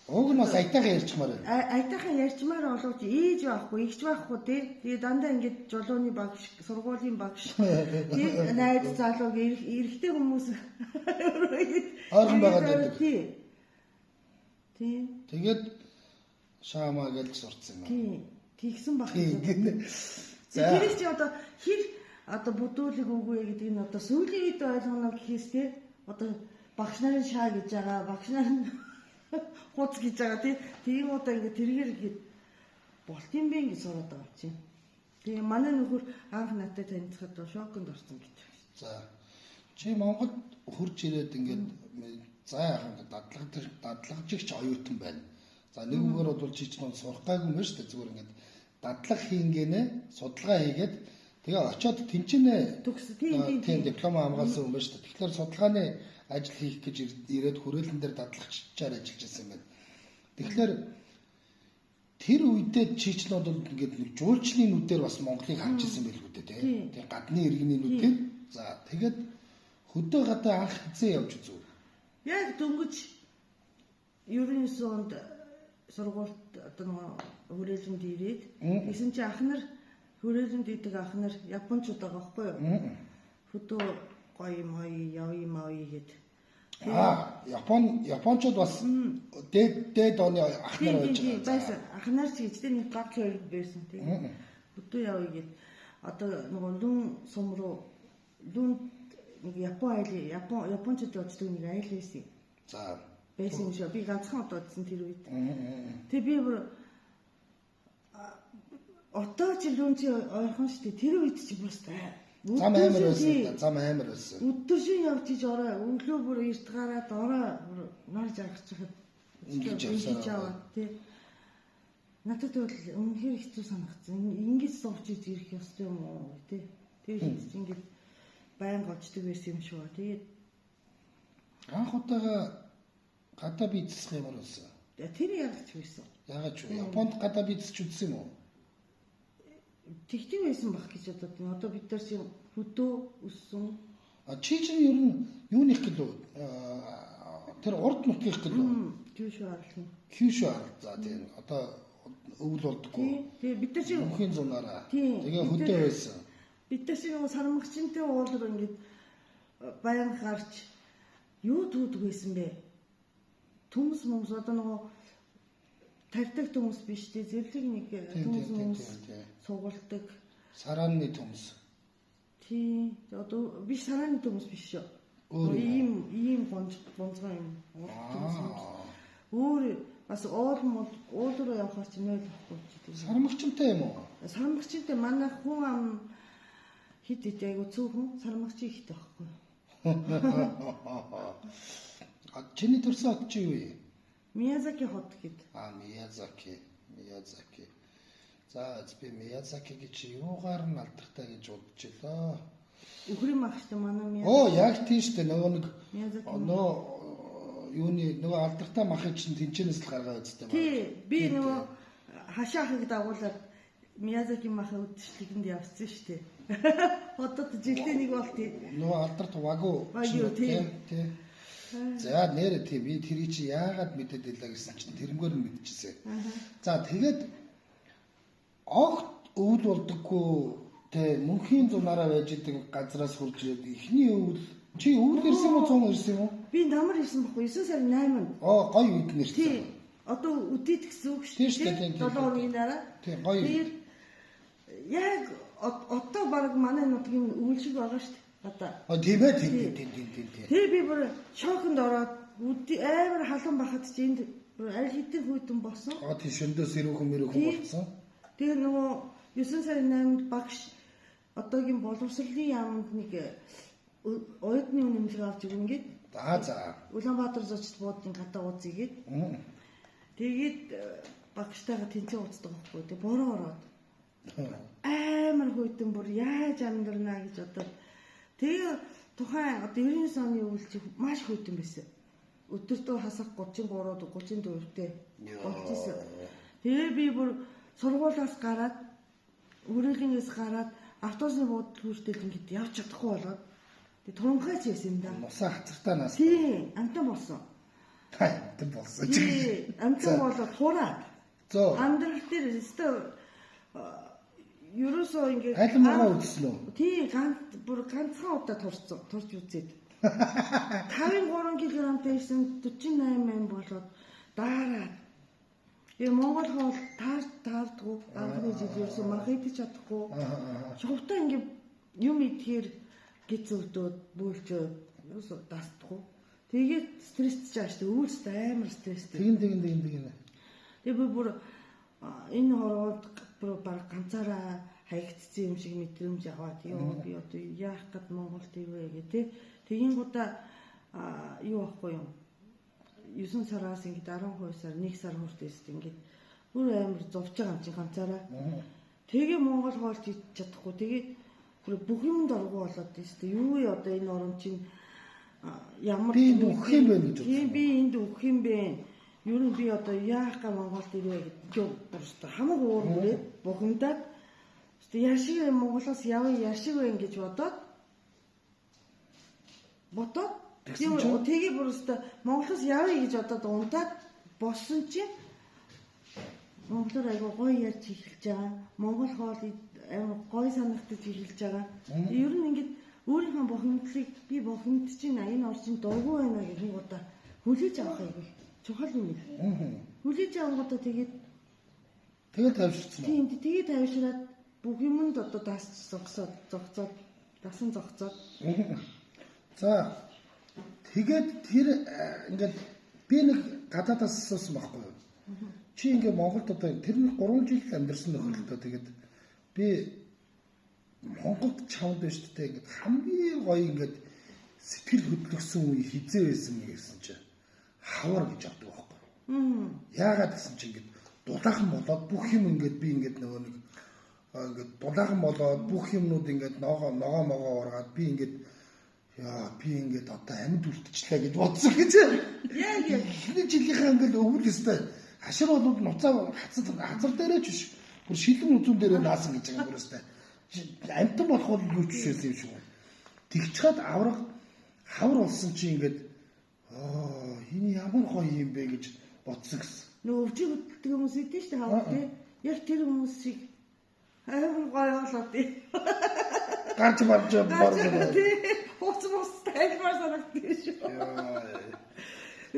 Уг нь бас аятайхан ярьчмаар байна. Аятайхан ярьчмаар боловч ээж байхгүй, эгч байхгүй тий. Тэгээ дандаа ингэж жолооны багш, сургуулийн багш тий найз залууг эрэгтэй хүмүүс Ойрхон байгаад байдаг. Тий. Тэгээд шаамаа гэж сурцсан юм. Тий. Тэгсэн баг. За. Тэр чи одоо бүдүүлэг үгүй гэдэг нь одоо сүүлийн үед ойлгоно гэхээс тий одоо багш нарын шаа гэж байгаа, багш нарын хуц гэж байгаа тий. Тийм удаа ингэ тэргээр ихэд болт юм бэ гэж сураад байгаа чи. Тэгээ манай нөхөр анх надад танилцахад шоконд орсон гэж байна. За. Чи Монголд хурж ирээд ингээд за яах ингээд дадлагжигч оюутан байна. За нэг үгээр бол чи ч сурах гайгүй юм шүү дээ. Зүгээр ингээд дадлаг хийнгэнэ судалгаа хийгээд тэгээ очиод тэнцэнэ тийм диплом хамгаалсан юм байна шүү дээ. Тэгэхээр судалгааны ажил хийх гэж ирээд хүрээлэн дээр дадлагчаар ажиллаж байсан юм байна. Тэгэхээр тэр үедээ чи ч бол ингээд нэг жуулчны нүдээр бас Монголыг харж ирсэн байл үү дээ тийм. Тэгээ гадны иргэний нүдээр за тэгээд хөдөө гадаа анх хэзээ явж үзв. Яг дөнгөж 99 онд сургуульд одоо нэг хүрээлэнд ирээд гэсэн чи ахнар хүрээлэнд идэг ахнар японочууд байгаа байхгүй юу? Хөдөө гоё мой гэд. Японочууд бас дээд оны ахнар байж байгаа. Байсан. Ахнар ч гэж нэг гал хоёр байсан тийм. Хөдөө явъя гэд. Одоо нөгөө лүн сум руу лүн нэг японочууд очдог нэг айл байсан. За. Байсан шүү. Би ганцхан одоодсэн тэр үед. Тэг би бүр отооч лүн чи ойрхон штэ. Тэр үед чи бас зам амар байсан. Зам амар байсан. Өдөр шин явж иж орой өглөө бүр эрт гараад орой нар жаргах чахад ингэж яваад тий. Надад бол үнэхээр хэцүү санагдсан. Ингэж сууж иж ирэх ёстой юм уу тий. Тэр хийж ингэж байн гочдөг байсан юм шүү. Тэгээд анх удаага гадаа бизнес хэмээр болсон. Тэр яг ч байсан. Яагаад ч вэ? Японд гадаа бизнес ч үзсэн юм уу? Тэгтээ байсан баг гэж бодод. Одоо бид нар чи хөдөө өссөн. Чи чинь ер нь юуных гэлөө? Тэр урд нутгийнх гэлөө? Кюшүү арал. Кюшүү арал. За тийм. Одоо өвөл болдгоо. Тэгээ бид нар чи мөнхийн зунаараа. Тэгээ хөдөө байсан. Бид нар чи нөгөө сармагчинтэй уулар ингэж баян гарч юу туудаг байсан бэ? Төмс момс одоо нөгөө тавьдаг төмс биш тий зэрлэг нэг төмс сугалдаг. Сарааны төмс. Тий одоо биш сарааны төмс биш шүү. Ийм гонцгой юм. Өөр бас уулруу явахаар ч нөл авахгүй. Сармагчтай юм уу? Сармагчтай манай хүн ам хит айгу цөөхөн сармагчи ихтэй байхгүй. Чиний төрсөн хот чи юу вэ? Миязаки хот гэд. Миязаки. За би Миязаки гэж юугаар нь алдартай гэж бодож илаа. Үхрийн махтай манай Миязаки. Оо яг тийш дээ нөгөө нэг Миязаки. Юуны нөгөө алдартай махыг чинь тэнчэнээс л гаргаад үзтээ. Тий, би нөгөө хашаахыг дагуулад Миязаки махын үдшилтэнд явсан шүү дээ. Одоо жилдээ нэг бол тий. Нөгөө алдарт вагу тий. За нэрэ тий би тэрий чи яагаад мэдээд илаа гэсэн чинь тэрнгээр нь мэдчихсэн. За тэгээд огт өвөл болдоггүй тий мөнхийн зунаараа байж идэг газраас хурж ирээд ихний өвөл чи өвөл ирсэн юм уу цон ирсэн юм уу? Би намар ирсэн баггүй 9 сарын 8-нд. Гоё үед нэрсэн. Тий. Одоо үдээд гэсэн үг шүү дээ. 7 хоногийн дараа. Тий гоё. Тэгээд яг одоо баг манай нутгийн өвөл шиг байгаа шүү дээ. Одоо. Тийм ээ тийм. Тэгээ би бүр шоконд ороод амар халуун бахад чи энд аль хэдийн хүйтэн болсон. Тийм шөндөөс ирүүхэн болсон. Тэгээ нөгөө 9 сарын 8-нд багш одоогийн боловсролын яамд нэг оюутны үнэмлэг авч өгнө гээд. За. Улаанбаатар зочд буудын гадаа ууц игээд. Тэгээд багштайгаа тэнцээ ууцдаг байхгүй. Тэгээ бороо ороод. Амар хүйтэн бүр яаж амьдрнаа гэж одоо. Тэгээ тухайн одоо 99 оны үйл чи маш хүйтэн байсан. Өдөртөө хасах 33-34-тэй болчихсон. Тэгээ би бүр сургуулиас гараад өрөөлөнгөөс гараад автобусны буудалд хүртэл ингэж явж чадахгүй болоод тэгээ туранхайч байсан юм да. Мусаа хацартаа нас. Тийм, амтан болсон. Амтан болсон ч. Тий, амтан болоод хураад. Зөө. Амьдрал дээр өстө ерөөсөө ингээд Аль мага үзсэн үү? Тий, ганцхан удаа турч үзээд. 53 кг байсан 48 болоод дараа. Монгол хоол таардгүй анхны жил ерөөсөө мах идэж чадахгүй. Шувтаа ингээд юм идэхээр гиз өвдөөд бөөлжөө ерөөсөө дасдахгүй. Тэгээд стрессж байгаа шүү дээ. Өөрөөсөө амар стресстэй. Тэгин. Тэгээ би бүр энэ хорвоод бүр баг ганцаараа хаягдсан юм шиг мэдрэмж аваад ёо би одоо яах гээд Монголд ивэ гэ тэ. Тэгэнгүүтээ юу ахгүй юм. 9 сараас ингээд 12 сар 1 сар хүртэл ингээд бүр амар зовж байгаа юм чи ганцаараа. Тэгээ Монгол хоолж идэж чадахгүй. Тэгээд бүр бүх юмд оргуу болоод тийм юу вэ одоо энэ орон чинь ямар би өгөх юм бэ гэж бодсон. Би энд өгөх юм бэ. Юу нь би одоо яах га Монголд ирээ гэж өөртөө хамаагүй уур бүрээ бухимдаад яшиг Монголоос явъя яшиг вэ гэж бодоод тэгээ бүр өөртөө Монголоос явъя гэж бодоод унтаад болсон чинь Монголоор айгу гоё ярьж эхэлж байгаа. Монгол хоол амар гоё санагдаж эхэлж байгаа. Ер нь ингээд өөрийнхөө бухимдлыг би бухимдж байна. Энэ орчин дургүй байна гэх юм удаа хүлээж авах айгу чухал юм ээ. Хүлээж авангуудаа тэгээд тавьширсан. Тийм тэгээд тавьшираад бүх юмд одоо дасч зогцоод дасан зогцоод. За тэгээд тэр ингээд би нэг гадаадаас асуусан байхгүй юу? Чи ингээд Монголд одоо тэр нэг 3 жил амьдарсан нөхөрлөлтөө тэгээд би Монголд чамд байж тээ ингээд хамгийн гоё ингээд сэтгэл хөдлөсөн үе хизээ байсан гэсэн чинь хавар гэж авдаг байхгүй. Яагаад гэсэн чинь ингээд дулаахан болоод бүх юм ингээд би ингээд нөгөө нэг ингээд дулаахан болоод бүх юмнууд ингээд ногоо ургаад би ингээд яа би ингээд одоо амьд үлдчихлээ гэж бодсон гэж. Яг эхний жилийнхаа ингээд өвөл өстэй хашир болоод нуцаа хазар дээрээ ч биш. Бүр шилэн үзүүн дээрээ наасан гэж байгаа юм өстэй. Амтан болох бол юу ч шээсэн юм шиг байна. Тэгчхад хавар болсон чи ингээд энэ ямар гоё юм бэ гэж бодсон гэсэн. Нөгөө өвчиг хөдөлдөг хүмүүс идэв шүү дээ хавар тий. Яг тэр хүмүүс шиг амар гоё болоод тий. Гарч барж барж тий. Хоцмос тайлбар санагддаг шүү.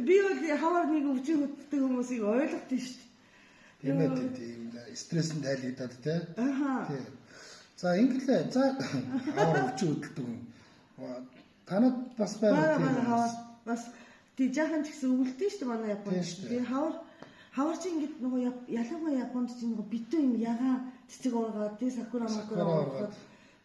Би бол хавар нэг өвчиг хөдөлдөг хүмүүсийг ойлгохгүй шүү дээ. Тийм стресс нь тайлгдаад тий. Тий. За ингэлээ. За хавар өвчиг хөдөлдөг юм. Танад бас байна. Бас тий жаахан ч гэсэн өвлдөө шүү дээ манай Японд. Тэгээ хавар чи ингээд нөгөө ялангуяа Японд чи нөгөө битүү юм ягаан цэцэг ургаад тий сакура ургаад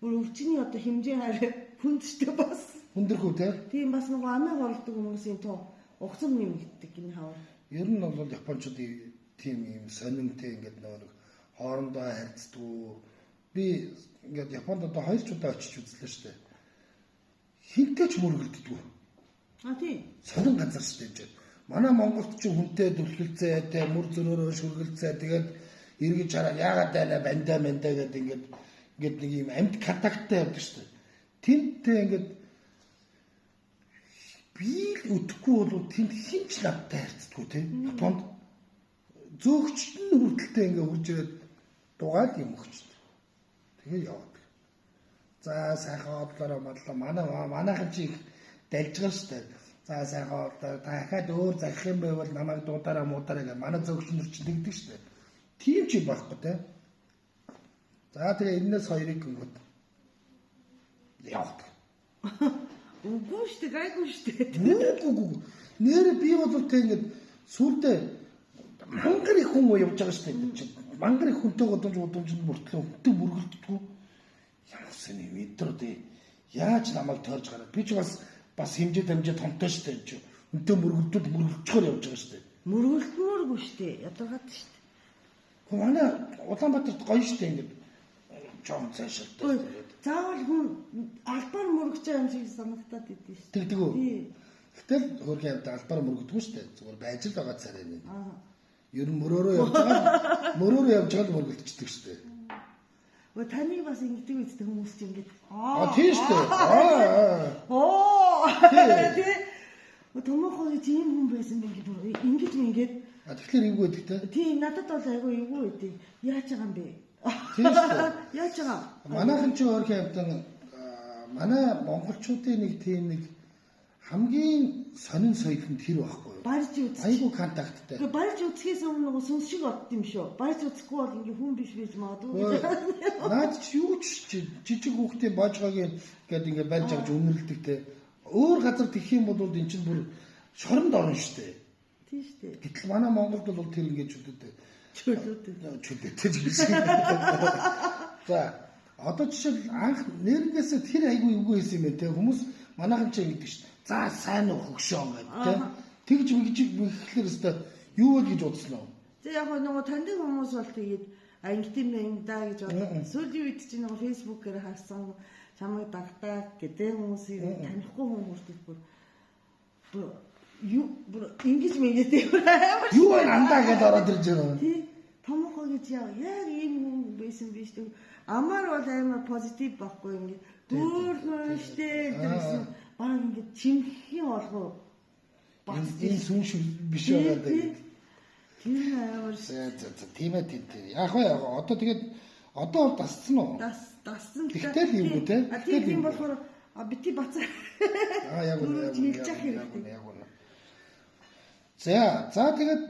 бүр өвчний одоо хэмжээ хараа хүндтэй бас. Хүндэрхүү тий. Тийм бас нөгөө амиа горлдог хүмүүсийн тоо угцам нэмэгддэг энэ хавар. Ер нь бол Япончуудын тийм юм сонирмтэй ингээд нөгөө хоорондоо харьцдаг. Би ингээд Японд одоо 2 удаа очиж үзлээ шүү дээ. Хинтэй ч мөргөлддөг. Тийм. Сонин газар шүү дээ. Манай Монголд ч хүнтэй дүрхэлцээ, тэ мөр зөрөөрөө шүргэлцээ, тэгээд эргэж хараа яагаад байна бандаа гэдэг ингээд нэг юм амьд контакттай явдаг шүү дээ. Тэнтэй ингээд би л өдөхгүй бол тэнд хинч надтай харьцдаггүй тийм. Японд зөөгчд нь хүртэлтэй ингээд хурж ирээд дугаал юм өгчтэй. Тэгээ яваад. За сайхан одлороо манайхан чи их дайлж байгаа шүү дээ. За сайхан одлоо дахиад өөр захих юм байвал намайг дуудаараа муудаараа гэж манай зөөгчнөр чинь тэгдэг шүү дээ. Тийм ч байхгүй те. За тэгээ энэс хоёрыг гингод яваад. Үгүй шүү дээ, гайгүй шүү дээ. Үгүй. Нэр би бол тэ ингээд сүулдэ мангар их хүн явж байгаа шүү дээ. Мангар их хүнтэй удамжинд мөртлөө хүнтэй мөргөлддөг. Ямар сони мэдрээ. Яаж намайг тойрж гараад би ч бас хэмжээ дамжаа томтой шүү дээ. Хүнтэй мөргөлдчихөр явж байгаа шүү дээ. Мөргөлдмөөргүй шүү дээ. Ядаргаад шүү дээ. Гэхдээ манай Улаанбаатарт гоё шүү дээ ингээд жоон цаашаа. Заавал хүн албаар мөргөж байгаа юм шиг санагдаад идэв шүү. Тэгдэг үү? Гэтэл хөргийн явд албаар мөргөдгүй шүү дээ. Зүгээр байж л байгаа царай нэг. Ер нь мөрөөрөө явж байгаа л мөргөлдчихдэг шүү дээ. Өө таны бас ингэдэг үстэй хүмүүс чинь ингэж тийм шүү дээ. Тий. Томоохоо тийм хүн байсан би ингээд Тэгэхээр юу гэдэг те? тийм надад бол айгүй юу гэдэг. Яаж байгаа юм бэ? Тийм шүү. Яаж байгаа? Манайхан ч өөрхийн амтан манай монголчуудын нэг тийм нэг хамгийн сонин соёлын тэр байхгүй юу? Барьж үз. Айгуу контакттай. Тэгээ барьж үзэхээс өмнө нөгөө сүнс шиг одд юм шүү. Барьж үзэхгүй бол ингээ хүн биш байж магадгүй. Наад чи юу ч жижиг хүүхдийн боожгоогийн гээд ингээ барьж авч үнэрлдэг те. Өөр газар тэгэх юм бол эн чинь бүр шоронд орно штэ. Тийм штэ. Гэтэл манай Монголд бол тэр ингээ чөлөөтэй гэсэн. За одоо жишээл анх нэрнээс тэр айгүй юу хийсэн юм бэ те. Хүмүүс манайхан ч ингэдэг штэ. За сайн уу хөгшөө гэдэг те. Тэгж мэхлээр өстой юу вэ гэж бодсон уу? Тэгээ яг нөгөө таньдаг хүмүүс бол тэгээд ангитын юм да гэж бодсон. Сүүлийн үед чинь нөгөө фэйсбүүкээр харсан чамайг дагтаа гэдэг хүмүүсийг танихгүй хүмүүс бүр юу ингэж мэдээ юу андаа гэдээ ороод ирж байгаа. Тий. Томоохоо гэж яг ийм хүн байсан биш үү? Амар бол амар позитив байхгүй ингэ. Дүүрнэ штэ гэсэн баг ингэ чимхийн олгоо энэ сүн шиг биш байгаа даа. Тийм амар. Тийм ээ тийм. Яг одоо тэгээд одоо бол дассан уу? Дассан. Тэгтэл юм уу те? Тийм болохоор бити бацаа. Яг үнэ. Яг үнэ. За тэгээд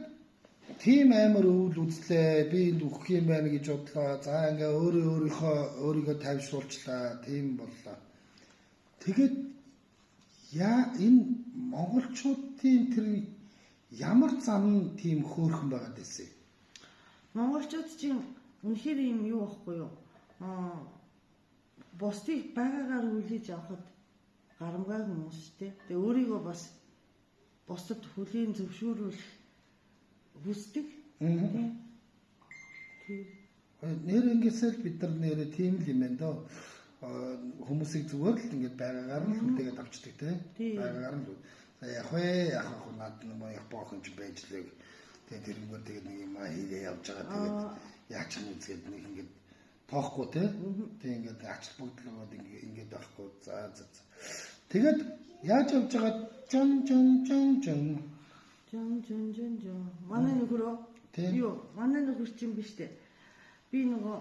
тийм амар өвөл үзлээ. Би энд өгөх юм байна гэж бодлоо. За ингээ өөрийгөө тавьшруулчлаа. Тийм боллоо. Тэгээд энэ монголчуудын тэр ямар зам тийм хөөрхөн байгаад байсан юм. Монголчууд чинь үнэхээр юм юу байхгүй юу? Бусдыг байгаагаар хүлээж авахд гарамгай хүмүүс те. Тэгээ өөрийгөө бас бусдад хүлийн зөвшөөрүүлэх хүсдэг. Тийм. Нэр ингэсэл бид нар нэрээ тийм л юм байна доо. Хүмүүсийг зүгээр л ингээд байгаагаар нь хүлээгээд авчдаг те. Байгаагаар нь яг над нэг бохон ч байж лээ. Тэгээд тэрнгүүр тэгээд нэг юм хийгээ явж байгаа. Тэгээд яач юм үзгээд нэг ингээд тоохгүй те. Тэгээд ингээд ачлах бүгдлогод ингээд байхгүй. За. Тэгээд яаж явж байгаа жон. Манай нөхрөө юу? Манай нөхөр чинь биш те. Би нөгөө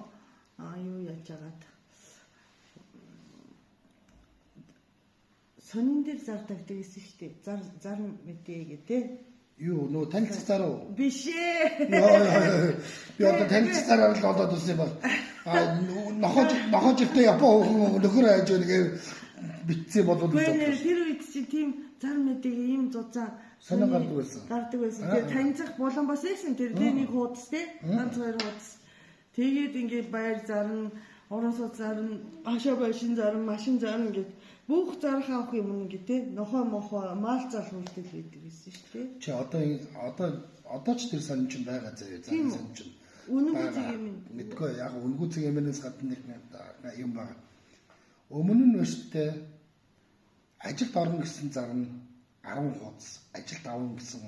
юу яаж байгаад сонин дээр зардагдаг гэсэн шүү дээ. Зар мэдээ гэдэг. Юу нөө танилцах зар уу? Биш ээ. Би одоо танилцах зараар л олоод үзсэн баг. Нохож ихтэй Япон нөхөр хайж нэг битсэн болоод үзсэн. Тэр үед чинь тийм зар мэдээ ийм зузаан санаа гардаг байсан. Тэгээ танилцах болон бас байсан. Тэр нэг хуудас те. Ганц хоёр хуудас. Тэгээд ингээд байр зарна, орон сууц зарна, гашаа байшин зарна, машин зарна гэдэг бүх зарах авах юм гэдэг нохоо мал зал үлдэл байдаг гэсэн шүү дээ. Чи одоо ч тэр сонин чинь байгаа заяа. Сонин чинь. Үнэгүй зэг юм. Мэдгүй яг үнэгүй зэг юмнаас гадна нэг юм байна. Өмнө нь өштэй ажилд орно гэсэн зар нь 10 хуудас, ажилд авна гэсэн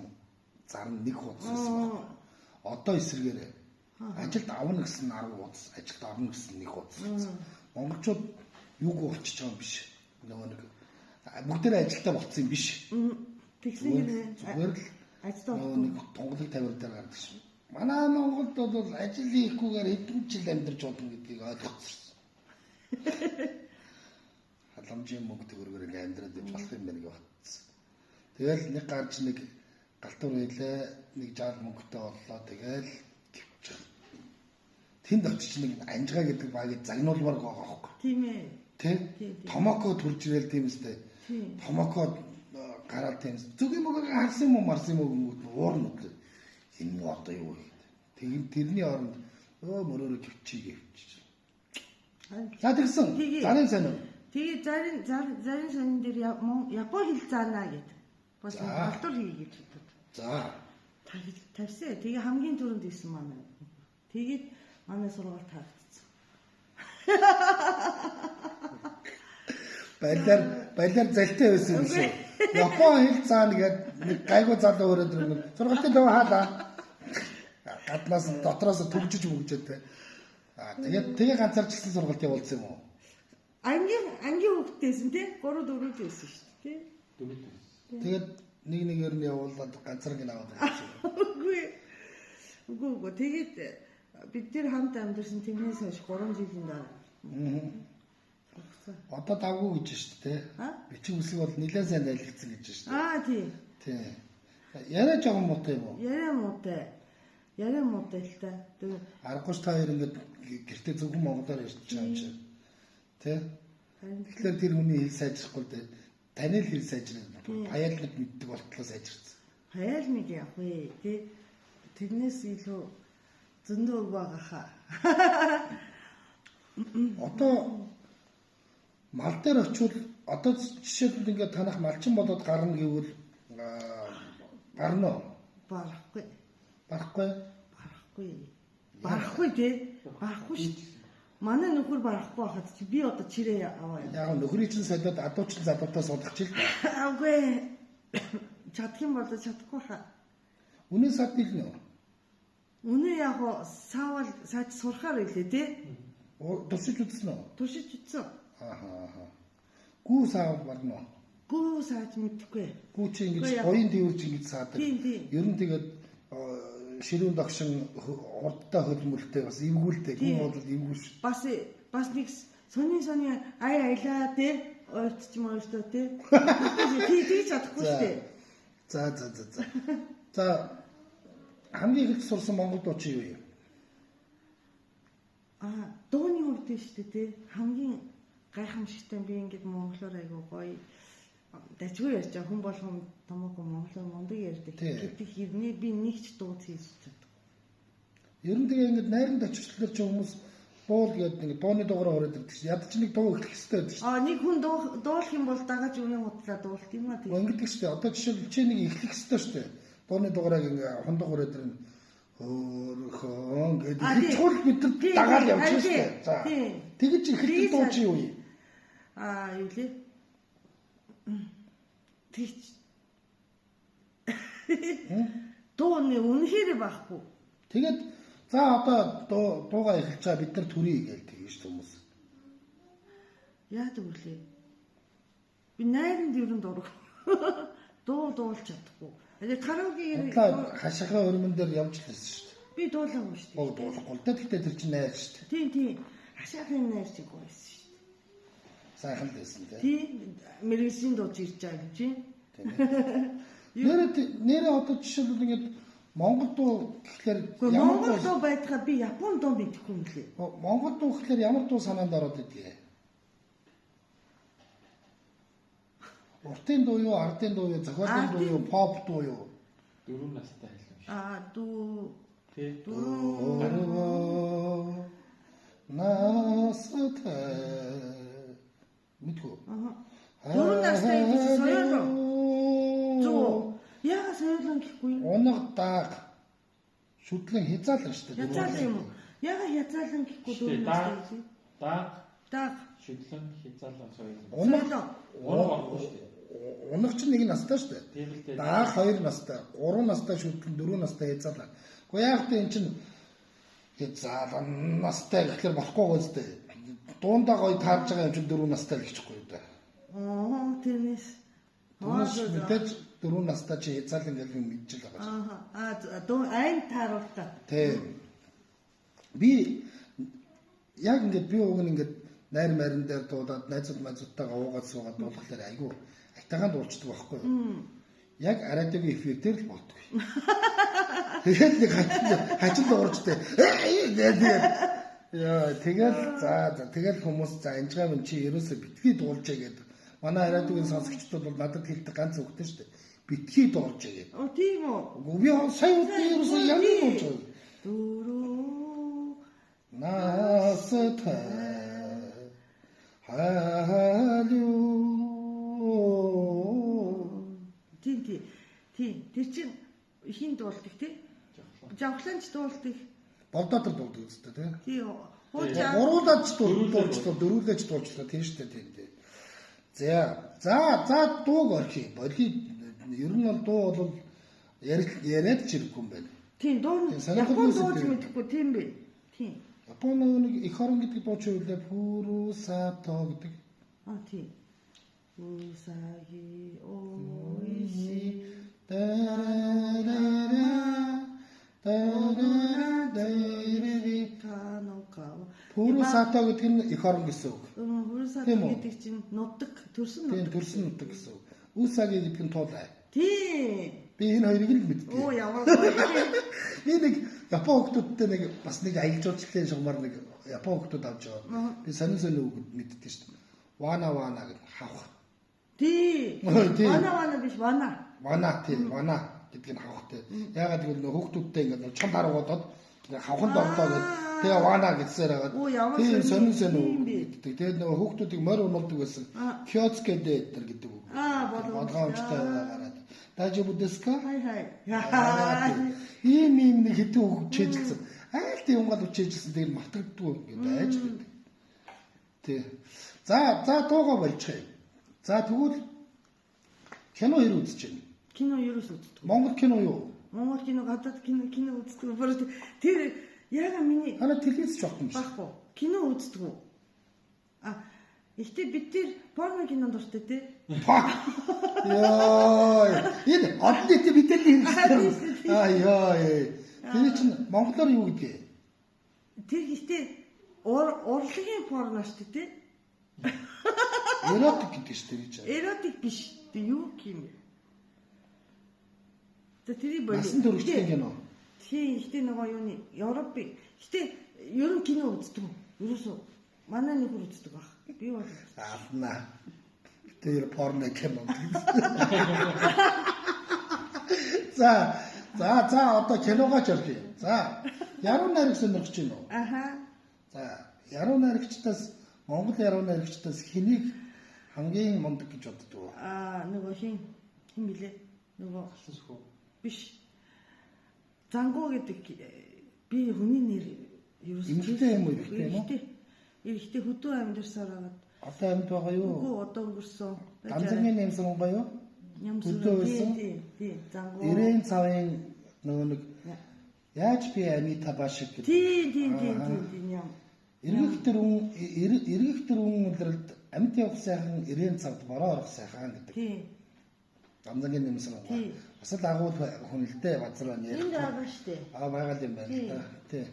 зар нь 1 хуудас байсан байна. Одоо эсэргээрээ ажилд авна гэсэн 10 хуудас, ажилд орно гэсэн 1 хуудас. Монголчууд юуг болчихж байгаа юм биш. Нөгөө нэг бүгдээ ажилдаа болцсон юм биш. Тэгсэн зүгээр л ажилдаа нэг тунгалаг тавир дээр гардаг шин. Манай Монголд бол ажил хийхгүйгээр хэдэн жил амьдарч бодно гэдгийг ойлгоцсон. Халамжийн мөнгө төгрөгөөр амьдраад болох юм байна гэж бодсон. Тэгэл нэг гарч нэг галтур хэлээ, нэг жаал мөнгөтэй боллоо. Тэгэл тэнд очиж нэг анжгаа гэдэг багийг загнуулмаар байгаа байхгүй. Тийм ээ. Тэ? Томоко төрж ирэл тийм үстэй. Томоко гараад тийм. Зүгийн мөнгөийг харсан юм уу, марсан юм уу гэмүүд уурна үгүй. Энэ одоо юу вэ? Тэгээд тэрний оронд мөрөөрөө төвчийг явчих. За тэгсэн. Зарын сонин. Тэгээд зарын сонин дээр Япон хэл заана гэдэг. Бас галтур хий гэж бодод. За. Тавьсан. Тэгээ хамгийн түрүүнд ирсэн манай. Тэгээд манай сургууль таагдсан. Баялаар залтай байсан юм шиг. Япон хэл заана гэдэг нэг гайгүй залуу өрөөд ирнэ. Сургалтын төв хаалаа. Гаднаас дотроос төгжиж мөгжөөтэй. Тэгээ ганцаар ч гэсэн сургалт явуулсан юм уу? Ангийн хүүхдтэйсэн тий 3 4 байсан шүү дээ тий. Тэгээд нэг нэгээр нь явуулаад ганцраг нь аваад байгаа. Үгүй. Тэгээд бид нэр хамт амьдэрсэн тэрнээс хойш 3 жилийн дараа. Одоо давгүй гэж шүү дээ. Бичиг үсэг бол нэлээд сайн байлгцсан гэж шүү дээ. Тий. Яриа жоохон муутай юм уу? Яриа муутай л та. Аргагүй та хоёр ингээд гэртээ зөвхөн монголоор ярьж байгаа юм шиг. Тэ? Тэгэхээр тэр хүний хэл сайжрахгүй дээ. Таны л хэл сайжрах. Хаяалныг мэддэг болтлоо сайжирсан. Хаяалныг явах вэ? Тэ? Тэрнээс илүү зөндөө байгаа хаа. Одоо мал дээр очивол одоо жишээлбэл ингээд танах малчин болоод гарна гэвэл гарна уу? Барахгүй тий. Барахгүй шүү. Манай нөхөр барахгүй хахад чи би одоо чирээ аваа. Яг нөхрийн чинь солиод адуучин залуутаа суудах чил. Үгүй. Чадах юм бол чадахгүй хаа. Үнэ сад хэлнэ үү? Үнэ яг саавал саад сурахаар илээ тий. Туршиж үзсэн үү? Туршиж үзсэн. Гүү саав барна уу? Гүү саад мэдхгүй. Гүү чи ингэж гоён дээвэрч ингэж саадаг. Ер нь тэгээд ширүүн догшин урдтай хөлмөлтэй бас эвгүүлтэй. Гүү бол эвгүүлш. Бас нэг сони аялаа тий. Ойртч юм ойртоо тий. Тий чадахгүй шүү дээ. За хамгийн их сурсан монгол дуу чи юу юм? Дууны хувьд шүү дээ тий. Хамгийн гайхамшигтай би ингээд монголоор айгуу гоё дажгүй ярьж байгаа хүн болгон томоохон монголоор мундаг ярьдаг. Гэдэг хэрнээ би нэг ч дуу хийж чаддаг. Ер нь тэгээ ингээд найранд очичлаар ч хүмүүс дуул гэдэг ингээд дууны дугаараа ороод ирдэг чинь. Яд чи нэг дуу эхлэх хэрэгтэй байдаг шүү. Нэг хүн дуулах юм бол дагаж үнэ худлаа дуулт юм аа тийм. Ингээд шүү дээ. Одоо жишээл чи нэг эхлэх хэрэгтэй шүү дээ. Дууны дугаараа ингээд хондог ороод ирнэ. Хөөрхөн гэдэг чухал бид дагаад явчих шүү дээ. За. Тэгэж эхлэх дуу чи юу юм? Юу лээ? Тэгч. Дууны үнэхээр байхгүй. Тэгээд за одоо дуугаа эхэлж байгаа бид нар төрий гээл тэгэж шүү хүмүүс. Яа гэвэл би найранд ерөн дураг. Дуулж чадахгүй. Тэгээд караокегээр хашихаа өрмөн дээр явж лээсэн шүү дээ. Би дуулаагүй шүү дээ. Дуулахгүй. Тэгтээ тэр чинь найр шүү дээ. Тийм. Хашаахын найр чиг байсан шүү дээ. Сайхан л байсан тийм. Тийм. Мэргэжлийн дууж ирж байгаа юм чинь. Нэрээ одоо жишээлбэл ингээд Монгол дуу гэхлээр Монгол дуу байтгаа би Япон дуу мэдэхгүй юм лээ. Монгол дуу гэхлээр ямар дуу санаанд ороод идэх вэ? Уртын дуу юу, ардын дуу юу, зохиолын дуу юу, pop дуу юу? 4 настай хэлсэн шүү. Дуу. Тий. Настай. Мэдгүй. 4 настай гэж соёлоо. Зөө. Яа соёлоо гэхгүй. Унаг дааг. Шүтлэн хязаална шүү дээ. Хязаална юм уу? Яга хязаална гэхгүй 4 настай. Дааг. Шүтлэн хязаална соёлоо. Унаг байхгүй шүү дээ. Унаг чинь 1 настай шүү дээ. Дааг 2 настай, 3 настай шүтлэн 4 настай хязаална. Гэхдээ яг тэ эн чинь хязаална настай гэхэлэр болохгүй гоостэй. Дуундаа гоё таарж байгаа юм чинь 4 настай л гэчихгүй юу да. Тэрнээс. Мэдээж 4 настай чи хязаал ингээл юм мэдчихэл байгаа. Дуу айн тааруултаа. Тийм. Би яг ингээд би уг нь ингээд найр марин дээр дуудаад найзуудтайгаа уугаад суугаад дуулахлаар айгүй айтайхан дуулцдаг байхгүй юу? Яг радиогийн эфир дээр л болдог. Тэгээд нэг хажууд дуурчтай. Яа, тэгэл хүмүүс за энэжгаа минь чи ерөөсө битгий дуулжээ гэдэг. Манай радиогийн сонсогчдод бол надад хэлдэг ганц үгтэй шүү дээ. Битгий дуулжээ гэдэг. Тийм үү? Би сая үгүй ерөөсө ямар дуулж байгаа. Дөрөө настай халю. Тийм. Тэр чинь хин дуулдаг тий? Жавхланч дуулдаг. Болдоод дуулдаг үстэй тий? Тийм. Гуруулаач дуулчлаа, дөрүүлээч дуулчлаа тийм шүү дээ. За дууг орхи. Боли ер нь бол дуу бол яриад ч ирэхгүй юм байна. Тийм дуу. Япон дууж мэдэхгүй тийм бэ. Тийм. Япон нэг их орон гэдэг дуу ч үлээ Фурусато гэдэг. Тийм. Усаги оиши Пүрүсато гэдэг нь эх орон гэсэн үг. Хүрсат Тийм үү? гэдэг чинь нутаг төрсөн Тийм нутаг. төрсөн нутаг гэсэн үг. Үсаги гэдэг нь туулай. Тийм. Би энэ хоёрыг л мэддэг. Оо ямар гоё. Би нэг Япон хүмүүстэй нэг бас нэг аялал жуулчлалын шугамар нэг Япон хүмүүс авч яваа. Би сонин үг мэддэг шүү дээ. Вана гэдэг хавх. Тийм. Тийм. Вана биш вана. Вана гэдэг нь хавхтай. Ягаад гэвэл нөх хүмүүстэй ингээд чон даруугаад ингээд хавханд орлоо гэдэг. Тэгээ вана гэдсээр хагаад. Тийм сонин үг мэддэг. Тэгээд нөгөө хүмүүсийг морь уналдаг байсан. Кёцке дээр гэдэг үг. Болгоомжтой гараад. Дажи бүдэска? Хай. Ийм нэг хэдэн үг чийжилсэн. Айл тийм гол үчээжилсэн тэгээд мартагддгүй ингээд байж байдаг. Тий. За дуугаа болчих юм. За тэгвэл кино хэр үзэж байна? Кино ерөөс үздэг. Монгол кино юу? Монгол кино гадаад кино үздэг. Тэр яга миний Хана телевиз жоох юм шиг. баггүй. Кино үздэг. Ихтэй бид тэр порно кино дуртай тий. Яа. Энэ одны тийм мэдээлэл хэрэгтэй. Яа. Тэр чинь монголоор юу гэдгийг? Тэр ихтэй урлагийн порно шүү дээ тий. Эротик гэдэг шүү дээ. Эротик биш. Тэг юу юм бэ? Тэрийг боли. Насан туршийн кино. Тийм ихтэй нөгөө юуны Европ ихтэй ер нь кино үздэг. Ерөөсөө манай нөхөр үздэг баг. Би бол Аална. Тэр порно кино. За одоо киногооч орхив. За яруу найраг сонирхож байна уу? аха. За яруу найрагчдаас Монгол яруу найрагчдаас хэнийг хамгийн мундаг гэж боддог вэ? Нөгөө хин билээ. Нөгөө Алсахгүй. биш. Зангуу гэдэг би хүний нэр Эмэгтэй юм уу, эрэгтэй юм уу? Эрэгтэй хөдөө амьдарсаар хагаад. Одоо амьд байгаа юу? Үгүй одоо өнгөрсөн. Ганцхан нэмсэн байгаа юу? Хөдөө байсан? Тийм зангуу. 90 цавын нөгөө нэг яаж би Анита Башиг гэдэг. Тийм яам. Эргэх тэр үнэлрэлд амьд явах сайхан 90 цавд бороо орох сайхан гэдэг. Тийм. Ганцхан нэмсэн байгаа. Бас л агуул хүнэлтэй базар байна Энд байгаа штэ. Байгаль юм байна. Тий.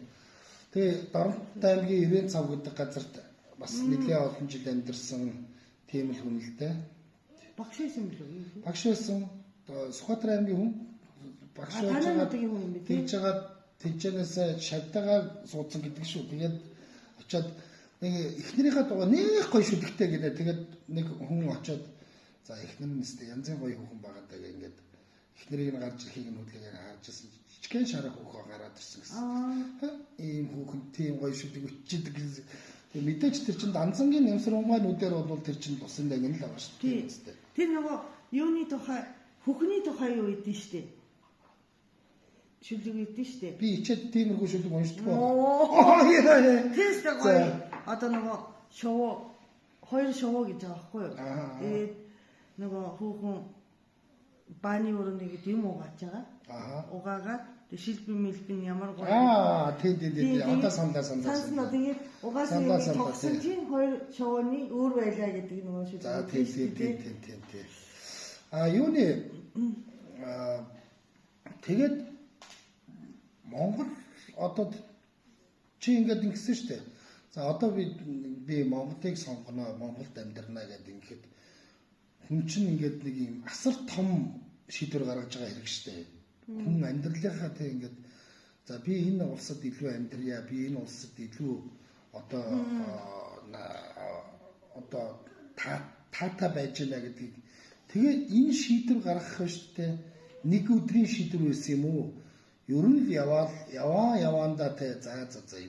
Тэгээ Доронтой аймгийн 90 цав гэдэг газарт бас нэлээд олон жил амьдарсан тийм л хүнэлтэй. Багш байсан билүү? Багш байсан. Сүхбаатар аймгийн хүн багш байгаад тэгж байгаа тэнцэнээс шавтагаа суудсан гэдэг шүү. Тэгээд очиод нэг эхнэрийнхээ дугаа нэг гоё шүлэгтэй гинэ. Тэгээд нэг хүн очиод за эхнэр нь нэстэ янзын гоё хүн байгаад байгаа ингээд эхнэрийг нь гарч ирэхийг нь хүлээгээд харжсэн. Жижигхэн шарах хөөхөө гараад ирсэн гэсэн. Ийм хүүхэн тийм гоё шүлэг өччихдэг гэсэн. Тэгээд мэдээж тэр чинь данцангийн нэмсрүүнгаанүүдээр бол тэр чинь тусын дагин л байгаа шүү дээ. Тэр нөгөө юуны тухай хүүхний тухай юу гэдэг нь штэ. Шүлэг гэдэг нь штэ. Би ичээд тиймэрхүү шүлэг уншдаг байна. Тэст гоё. Одоо нөгөө шоу хоёр шоу гэж байгаа байхгүй юу? Тэгээд нөгөө хүүхэн бааны өрөөний гэдэг юм угааж байгаа. Угаагаад шилбэн мэлбэн ямар гоё. Тийм. Одоо санаа. Санаа тэгээд угаасан юм тогсон чинь хоёр шоуны өөр байлаа гэдэг нөгөө шүлэг. За тийм. Юуны тэгээд Монгол одоо чи ингээд ингэсэн шүү дээ. За одоо би Монголыг сонгоно, Монголд амьдрна гэдэг ингээд хүн чинь ингээд нэг юм асар том шийдвэр гаргаж байгаа хэрэг шүү дээ. Хүн амьдралынхаа тэг ингээд за би энэ улсад илүү амьдрья, би энэ улсад илүү одоо таатай байж байна гэдгийг тэгээ энэ шийдвэр гаргах шүү дээ. Нэг өдрийн шийдвэр байсан юм уу? Ер нь л яваандаа те за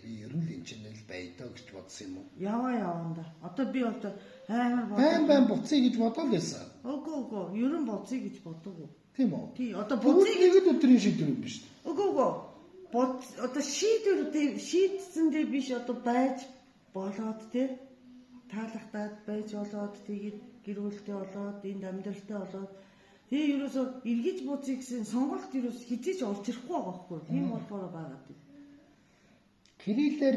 би ер нь л энэ ч нэл байдаа гэж бодсон юм уу? Яваандаа. Одоо би одоо амар байн буцъя гэж бодоод байсан. Үгүй. Ер нь буцъя гэж бодоагүй. Тийм үү? Тий, одоо буцъя нэг өдрийн шийдвэр юм биш үү? Үгүй. Одоо шийдсэн дээр биш одоо байж болоод те таалагдаад байж болоод тэгээд гэр бүлтэй болоод энд амьдралтай болоод тэгээ ерөөсөө эргэж буцъя гэсэн сонголт ерөөс хизээж олж ирэхгүй байгаа байхгүй. Тийм болохоор байгаад. Кириллээр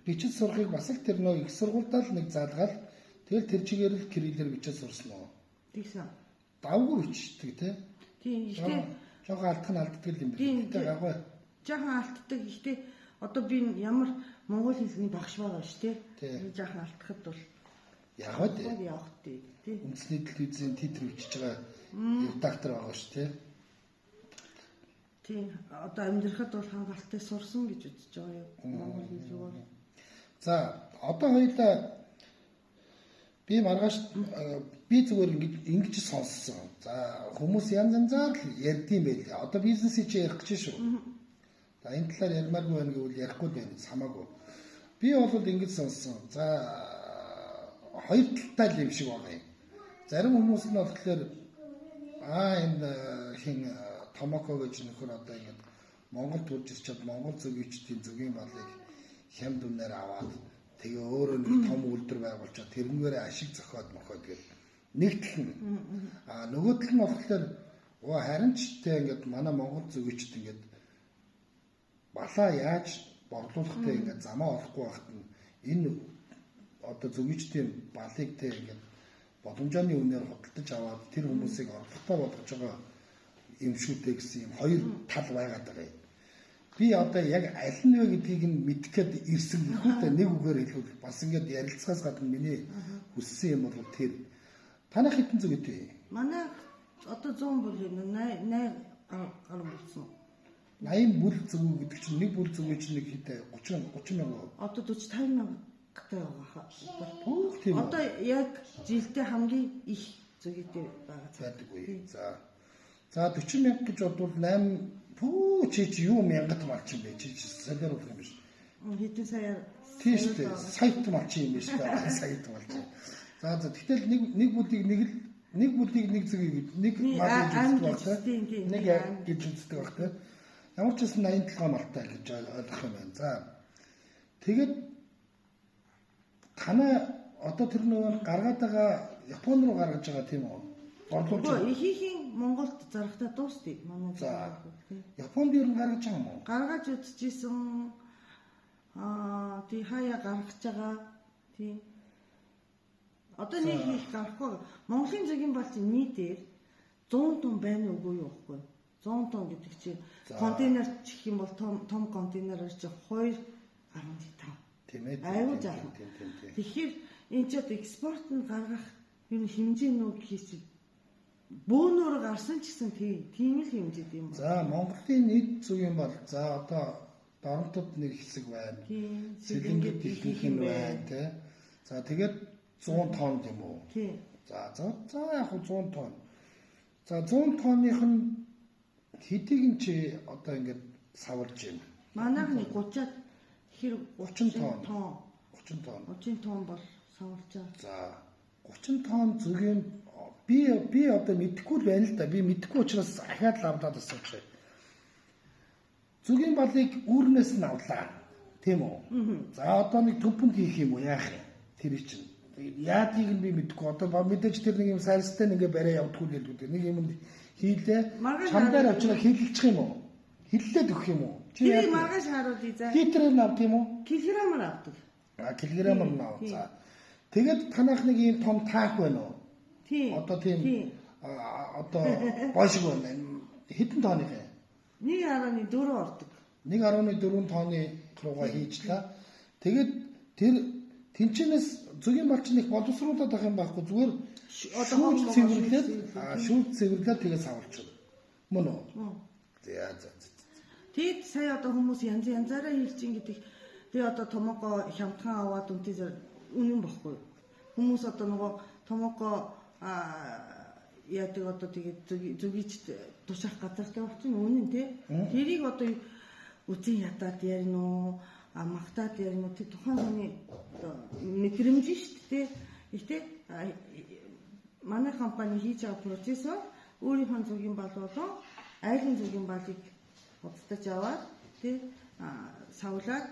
бичиж сурахыг бас л тэр нөө их сургуультай л нэг заалгаал тэгэл тэр чигээр л кириллээр бичиж сурсан уу? Тэгсэн. Давгүй бичдэг те. Тийм ихтэй Жог алдах нь алддаг юм Тийм, байна. Гэтэ гаггүй. жаахан алддаг. Ихтэй одоо би ямар монгол хэлний багш байгаа ш тий. Тийм. Жаахан алдахад бол Ягд явах тий. үндэсний телевизийн титр бичиж байгаа редактор байгаа шүү дээ. Тийм. Одоо амьдрахад бол хангалттай сурсан гэж үзэж байгаа юу монгол хэл рүү. За одоо хоёулаа би маргааш би зүгээр ингэж сонссон. За хүмүүс янз янзаар л ярьдсан байлээ. Одоо бизнесийг чи ярих гэж шүү. За энэ талаар ярмааргүй байна гэвэл ярихгүй байна. Хамаагүй. Би бол ингэж сонссон. За хоёр талтай юм шиг байгаа юм. Зарим хүмүүс нь болохоор энэ хин Томоко гэж нөхөр одоо ингэж Монгол төрж ирчихэд Монгол зөвгүйчдийн зөвгийн балыг хямд үнээр аваад тэгээ өөрөө нэг том үйлдвэр байгуулчаад тэрнээрээ ашиг зохиод мохоод гээд нэг тал нь нөгөө тал нь болохоор харин ч тэ ингээд манай Монгол зөвгүйчд ингээд балаа яаж борлуулахтай ингээд замаа олохгүй байхад нь энэ одоо зөвгүйчдийн балыг тэ ингээд боломжооны үнээр худалдаж аваад тэр хүмүүсийг орлоготой болгож байгаа юм шүүтэй гэсэн юм хоёр тал байгаад байгаа юм. Би одоо яг аль нь вэ гэдгийг нь мэдэх гээд ирсэн гэхүүтэй нэг үгээр хэлвэл бас ингээд ярилцахаас гадна миний хүссэн юм бол тэр танах хэдэн зүг өгдөө. Манай одоо 100 бүр юм 80 гар болсон. 80 бүр зүг гэдэг чинь нэг бүр зүг чинь нэг хэдэ 30 мянга. Одоо 45 мянгатай байгаа хаа. Бүх тийм. Одоо яг жилдээ хамгийн их зүгтэй байгаа. Байдаг үе. За 40 мянга гэж бодвол 8 пүү чи юу мянгат малч юм бэ? Чи солиоруулах юм биш. Хэдэн саяар тийш үү? Саят малч юм биш үү? Саят малч. За тэгтэл нэг бүлийг нэг зүгийг нэг мал гэж үздэг байна. Нэг гэж үздэг баг тийм. Ямар ч гэсэн 87 малтай гэж ойлгох юм байна. За тэгээд танаа одоо тэр нөгөө гаргаад байгаа Япон руу гаргаж байгаа тийм үү? Ихийнх Монголд зарахтаа дуустыг манай за Японд ер нь гаргаж байгаа юм уу? Гаргаж үзчихсэн. Тий хаяа гаргаж байгаа. Тий. Одоо нэг их гарахгүй. Монголын зөгийн балцын нийтээр 100 тонн байна уугүй юу вэ? 100 тонн гэдэг чинь контейнер чих юм бол том контейнераар чи 2.5. Тийм ээ. Аюу жаахан. Тэгэхээр энэ ч одоо экспорт нь гаргах юм хэмжээнүүд хийчих бөөнөр гарсан ч гэсэн тийм л хэмжээд юм байна. За Монголын нийт зүгийн бол за одоо Доронтод нэг хэсэг байна. Сэлэнгэд ихэнх нь байна тий. За тэгээд 100 тонн юм уу? Тий. За яг 100 тонн. За 100 тонных нь хэдийг нь чи одоо ингээд саварж байна. Манайх нь 30-аад тэгэхээр 30 тонн. 30 тонн бол саварч байгаа. За 30 тонн зүгийн би одоо мэдэхгүй байна л да. Би мэдэхгүй учраас ахаад лавдаад асууж байна. Зүгийн балыг үүрнээс нь авлаа. Тийм үү? За одоо нэг төмпөнд хийх юм уу яах юм? Тэр чинь яадгийг нь би мэдэхгүй. Одоо мэдээж тэр нэг юм сайрстай нэгэ барай явдггүй гэдэг. Нэг юм хийлээ. Чамдаар очроо хилчих юм уу? Хиллээд өгөх юм уу? Чи яа? Маргааш харуулъя за. Литрээр нь авд юм уу? Килограммаар авдаг. Килограммаар нь ав. За. Тэгээд танах нэг юм том таах байна уу? Тийм. Одоо тийм одоо бошиг байна. Хэдэн тонны вэ? 1.4 ордог. 1.4 тонны руугаа хийжлээ. Тэгээд тэр тэнчнээс зүгийн малчин их боловсруулаад байх юм байхгүй зүгээр одоо шүүж цэвэрлээд тэгээд савуулчихна. Мөн үү? За. Тэгэд сая одоо хүмүүс янзаараа хэлж ин гэдэг. Тэгээ одоо томоко хямдхан аваад үнтэй үнэн бохгүй. Хүмүүс одоо нөгөө томоко яадаг одоо тэгээд зүгийч тушаах газартай болчихно үнэн тий. Тэрийг одоо үтэн ядаад ярина уу, магтаад ярина уу тий тухайн хүний мэдрэмж шүү дээ. Гэхдээ манай компани хийж байгаа процессор өөрийнхөө зүгийн бал болон айлын зүгийн балыг худалдаж аваад тий савлаад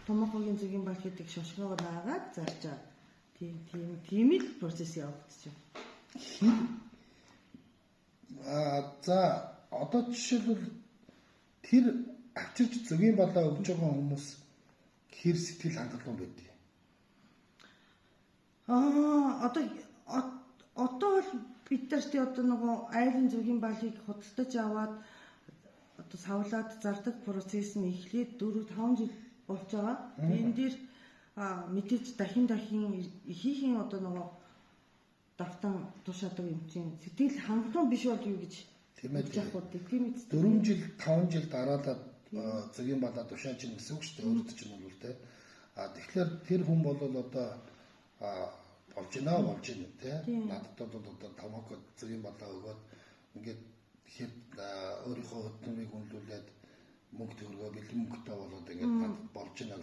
томокогийн зүгийн бал гэдэг шошгоогоо наагаад зарж байгаа. Тийм л процесс явагдаж байна. За одоо жишээлбэл тэр авчирч зүгийн балаа өгж байгаа хүмүүс хэр сэтгэл хангалуун байдгийг. одоо бол бид нар тий одоо нөгөө айлын зүгийн балыг худалдаж аваад одоо савлаад зардаг процесс нь эхлээд 4-5 жил болж байгаа. Энэ дээр мэдээж дахин ихийнхэн одоо нөгөө давтан тушаадаг юм чинь сэтгэл хангалуун биш бол юу гэж тийм ээ. тийм ээ. 4 жил 5 жил дараалал зөгийн балаа тушааж ийн гэсэн үг шүү дээ. Өөрөөр чинь бол тэ. Тэгэхээр тэр хүн бол одоо болж байна тий. Надад бол одоо томок зөгийн балаа өгөөд ингээд тэгэхээр өөрийнхөө хөдөлмөрийг үнэлүүлээд мөнгө төгрөгөө бэлэн мөнгөтэй болоод ингээд надад болж байна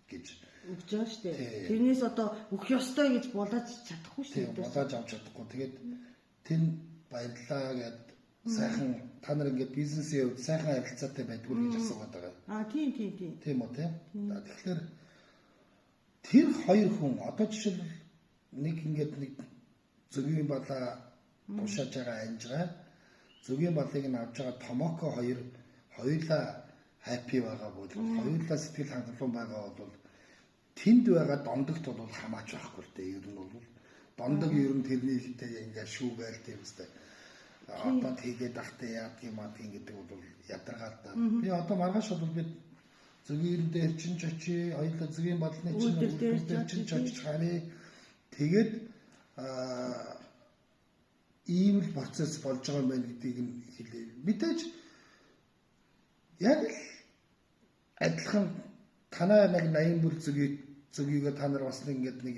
гэж өгч байгаа шүү дээ. Тэрнээс одоо өгөх ёстой гэж болоод чадахгүй шүү дээ. Болоод авч чадахгүй. Тэгээд тэн баярлаа гэд сайхан та нар ингээд бизнесийн хувьд сайхан харилцаатай байдгүй гэж асуугаад байгаа. Тийм. Тийм үү тий. Тэгэхээр тэр хоёр хүн одоо жишээлбэл нэг ингээд нэг зөгийн балаа тушааж байгаа анжгаа зөгийн балыг нь авч байгаа томоко хоёулаа хаппи байгаа бол хоёулаа сэтгэл хангалуун байгаа бол тэнд байгаа дондогт бол хамаач байхгүй л дээ. Ер нь бол дондог ер нь тэрний ихтэй ингээд шүүгээл тийм үстэй. Одоо тэгээд ахтай яадгийн мадгийн гэдэг бол ядаргаад та. Би одоо маргааш бол бид зөгийн дээр чинь ч очие, хоёулаа зөгийн балны чинь үйлдвэр дээр чинь ч очиж харъя. Тэгээд ийм л процесс болж байгаа юм байна гэдгийг нь хэлээ. Мэдээж яг л адилхан танаа нэг 80 бүр зөгийг та нар бас нэг